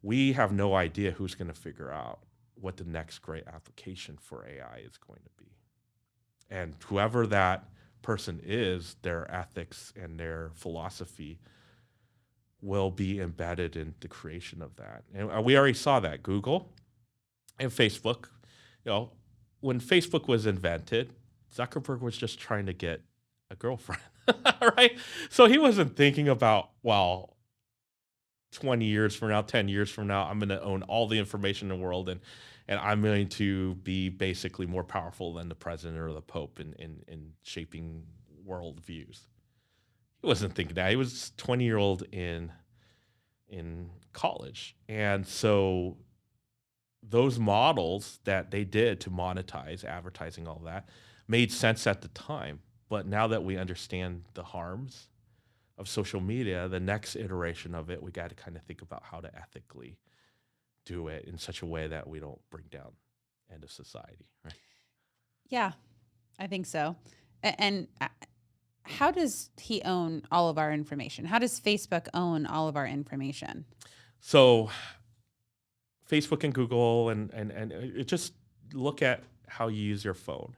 we have no idea who's going to figure out what the next great application for AI is going to be. And whoever that person is, their ethics and their philosophy will be embedded in the creation of that. And we already saw that. Google and Facebook, when Facebook was invented, Zuckerberg was just trying to get a girlfriend, right? So he wasn't thinking about, 20 years from now, 10 years from now, I'm going to own all the information in the world, and I'm going to be basically more powerful than the president or the pope in shaping world views. He wasn't thinking that. He was 20-year-old in college. And so those models that they did to monetize advertising, all that, made sense at the time. But now that we understand the harms of social media, the next iteration of it, we got to kind of think about how to ethically do it in such a way that we don't bring down end of society, right? Yeah, I think so. And how does he own all of our information? How does Facebook own all of our information? So Facebook and Google and it just look at how you use your phone,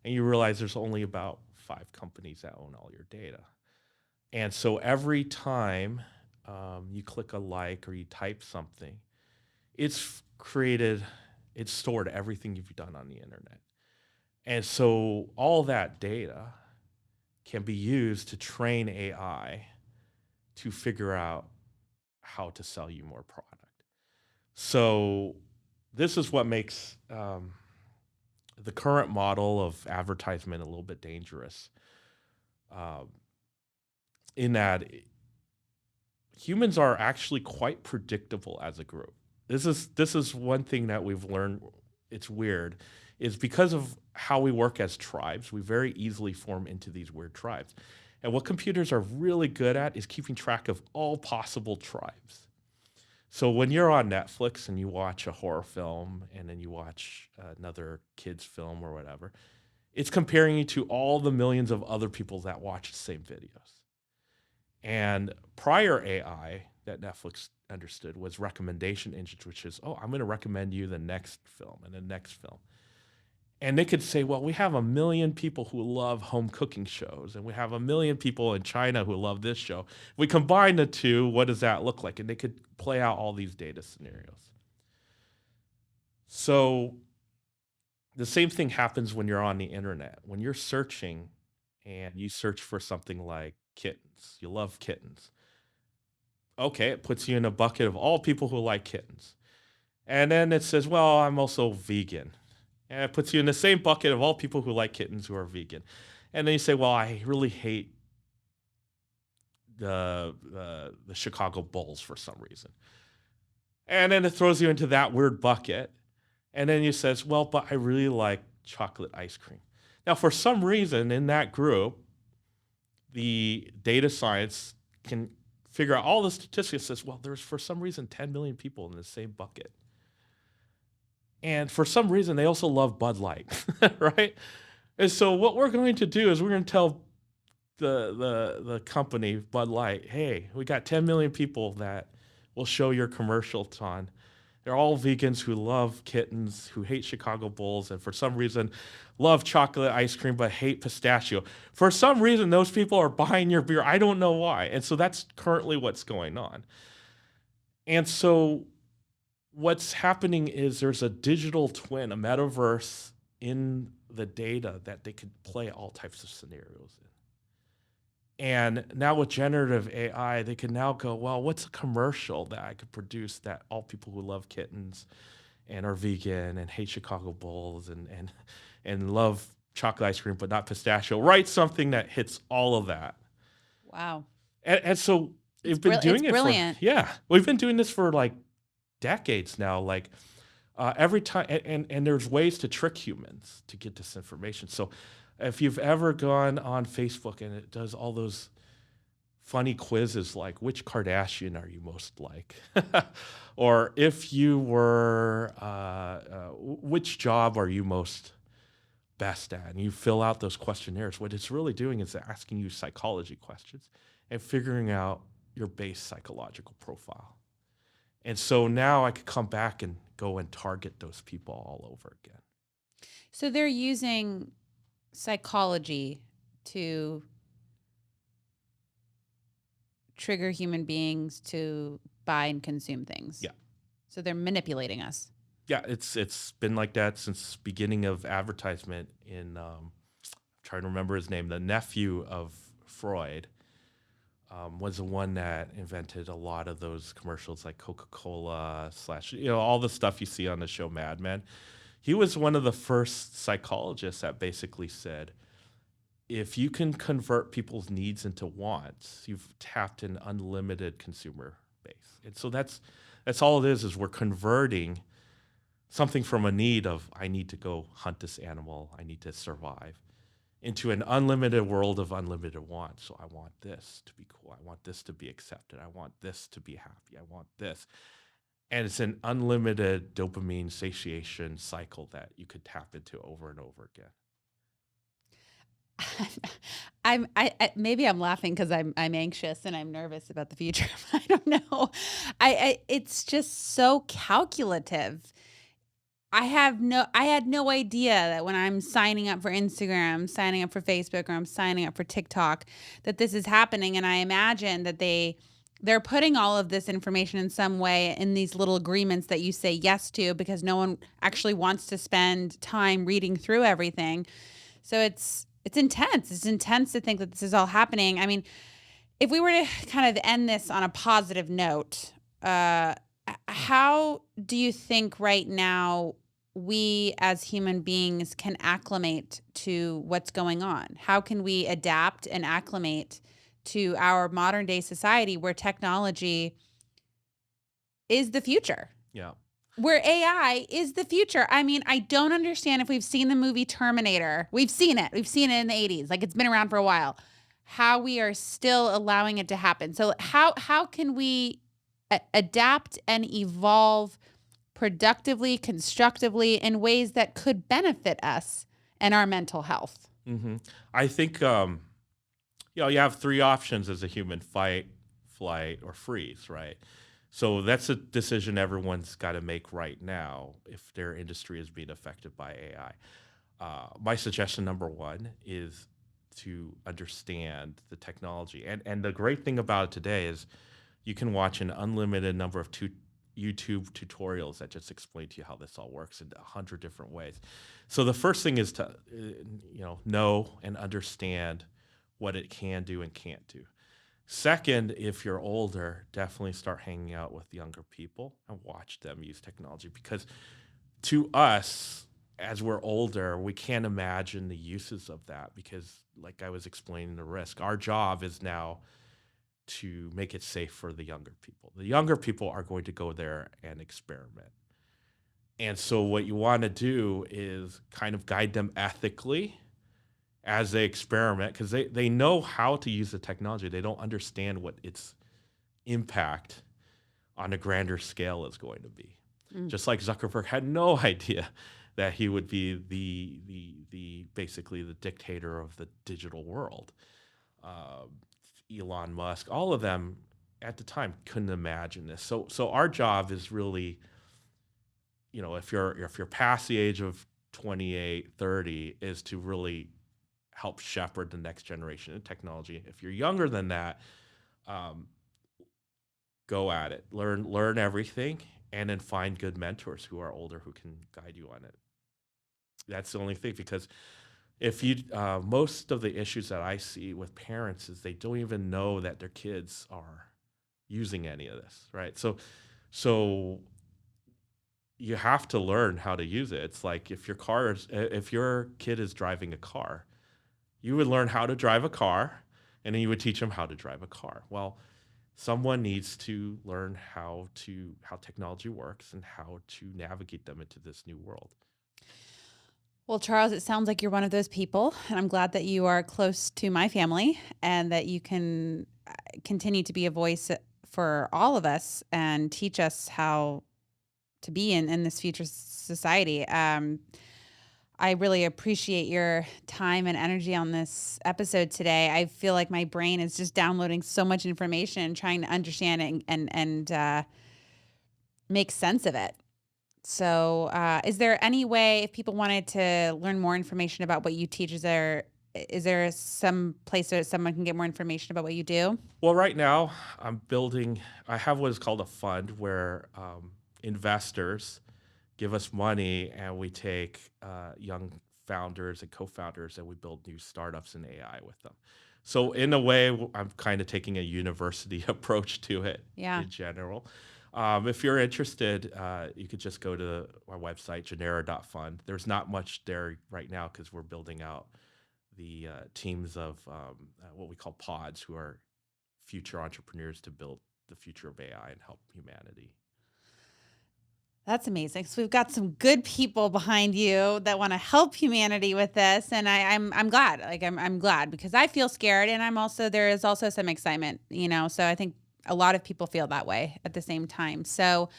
and you realize there's only about 5 companies that own all your data. And so every time you click a like or you type something, it's stored everything you've done on the internet. And so all that data can be used to train AI to figure out how to sell you more product. So this is what makes the current model of advertisement a little bit dangerous, in that humans are actually quite predictable as a group. This is one thing that we've learned. It's weird, is because of how we work as tribes, we very easily form into these weird tribes. And what computers are really good at is keeping track of all possible tribes. So when you're on Netflix and you watch a horror film and then you watch another kid's film or whatever, it's comparing you to all the millions of other people that watch the same videos. And prior AI that Netflix understood was recommendation engines, which is, I'm going to recommend you the next film and the next film. And they could say, well, we have 1 million people who love home cooking shows, and we have 1 million people in China who love this show. If we combine the two, what does that look like? And they could play out all these data scenarios. So the same thing happens when you're on the internet. When you're searching and you search for something like kittens, you love kittens. Okay, it puts you in a bucket of all people who like kittens. And then it says, well, I'm also vegan. And it puts you in the same bucket of all people who like kittens who are vegan. And then you say, well, I really hate the Chicago Bulls for some reason. And then it throws you into that weird bucket. And then you says, well, but I really like chocolate ice cream. Now, for some reason in that group, the data science can figure out all the statistics. Says, well, there's for some reason 10 million people in the same bucket. And for some reason, they also love Bud Light, right? And so what we're going to do is we're going to tell the company, Bud Light, hey, we got 10 million people that will show your commercial on. They're all vegans who love kittens, who hate Chicago Bulls, and for some reason love chocolate ice cream but hate pistachio. For some reason, those people are buying your beer. I don't know why. And so that's currently what's going on. And so what's happening is there's a digital twin, a metaverse in the data that they could play all types of scenarios in. And now with generative AI, they can now go, well, what's a commercial that I could produce that all people who love kittens and are vegan and hate Chicago Bulls and love chocolate ice cream but not pistachio, write something that hits all of that. Wow. And so we've been doing it brilliant. we've been doing this for like decades now. Like Every time, and there's ways to trick humans to get this information. So if you've ever gone on Facebook and it does all those funny quizzes like which Kardashian are you most like, or if you were which job are you most best at, and you fill out those questionnaires, what it's really doing is asking you psychology questions and figuring out your base psychological profile. And so now I could come back and go and target those people all over again. So they're using psychology to trigger human beings to buy and consume things. Yeah. So they're manipulating us. Yeah, it's been like that since beginning of advertisement in I'm trying to remember his name, the nephew of Freud. Was the one that invented a lot of those commercials like Coca-Cola / all the stuff you see on the show Mad Men. He was one of the first psychologists that basically said, if you can convert people's needs into wants, you've tapped an unlimited consumer base. And so that's all it is we're converting something from a need of, I need to go hunt this animal, I need to survive, into an unlimited world of unlimited wants. So I want this to be cool. I want this to be accepted. I want this to be happy. I want this. And it's an unlimited dopamine satiation cycle that you could tap into over and over again. Maybe I'm laughing because I'm anxious and I'm nervous about the future. I don't know. It's just so calculative. I had no idea that when I'm signing up for Instagram, signing up for Facebook, or I'm signing up for TikTok, that this is happening. And I imagine that they're putting all of this information in some way in these little agreements that you say yes to, because no one actually wants to spend time reading through everything. So it's intense. It's intense to think that this is all happening. I mean, if we were to kind of end this on a positive note, how do you think right now we as human beings can acclimate to what's going on? How can we adapt and acclimate to our modern day society where technology is the future? Yeah. Where AI is the future. I mean, I don't understand if we've seen the movie Terminator. We've seen it. We've seen it in the 80s. Like, it's been around for a while. How we are still allowing it to happen. So how can we adapt and evolve productively, constructively, in ways that could benefit us and our mental health? Mm-hmm. I think you have three options as a human: fight, flight, or freeze, right? So that's a decision everyone's got to make right now if their industry is being affected by AI. My suggestion number one is to understand the technology. And the great thing about it today is you can watch an unlimited number of YouTube tutorials that just explain to you how this all works in 100 different ways. So the first thing is to know and understand what it can do and can't do. Second, if you're older, definitely start hanging out with younger people and watch them use technology, because to us, as we're older, we can't imagine the uses of that because, like I was explaining, the risk. Our job is now to make it safe for the younger people. The younger people are going to go there and experiment. And so what you want to do is kind of guide them ethically as they experiment, because they know how to use the technology. They don't understand what its impact on a grander scale is going to be. Just like Zuckerberg had no idea that he would be the basically the dictator of the digital world. Elon Musk, all of them at the time couldn't imagine this. So our job is really, if you're past the age of 28, 30, is to really help shepherd the next generation in technology. If you're younger than that, go at it. Learn everything, and then find good mentors who are older who can guide you on it. That's the only thing, because if you most of the issues that I see with parents is they don't even know that their kids are using any of this, right? So you have to learn how to use it. It's like if your kid is driving a car, you would learn how to drive a car, and then you would teach them how to drive a car. Well, someone needs to learn how technology works and how to navigate them into this new world. Well, Charles, it sounds like you're one of those people, and I'm glad that you are close to my family and that you can continue to be a voice for all of us and teach us how to be in this future society. I really appreciate your time and energy on this episode today. I feel like my brain is just downloading so much information and trying to understand it and make sense of it. So, is there any way, if people wanted to learn more information about what you teach, is there some place where someone can get more information about what you do? Well, right now I have what is called a fund where investors give us money and we take young founders and co-founders and we build new startups in AI with them. So in a way, I'm kind of taking a university approach to it Yeah. in general. If you're interested, you could just go to our website, genera.fund. There's not much there right now because we're building out the teams of what we call pods, who are future entrepreneurs to build the future of AI and help humanity. That's amazing. So we've got some good people behind you that want to help humanity with this, and I'm glad. Like I'm glad because I feel scared, and there is also some excitement. So I think a lot of people feel that way at the same time. So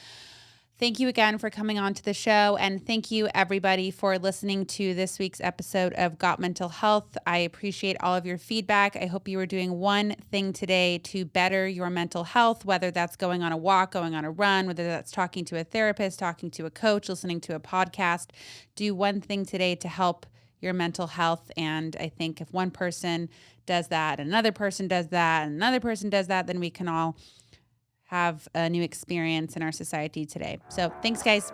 thank you again for coming on to the show, and thank you everybody for listening to this week's episode of Got Mental Health. I appreciate all of your feedback. I hope you are doing one thing today to better your mental health, whether that's going on a walk, going on a run, whether that's talking to a therapist, talking to a coach, listening to a podcast. Do one thing today to help your mental health. And I think if one person does that, another person does that, and another person does that, then we can all have a new experience in our society today. So thanks, guys.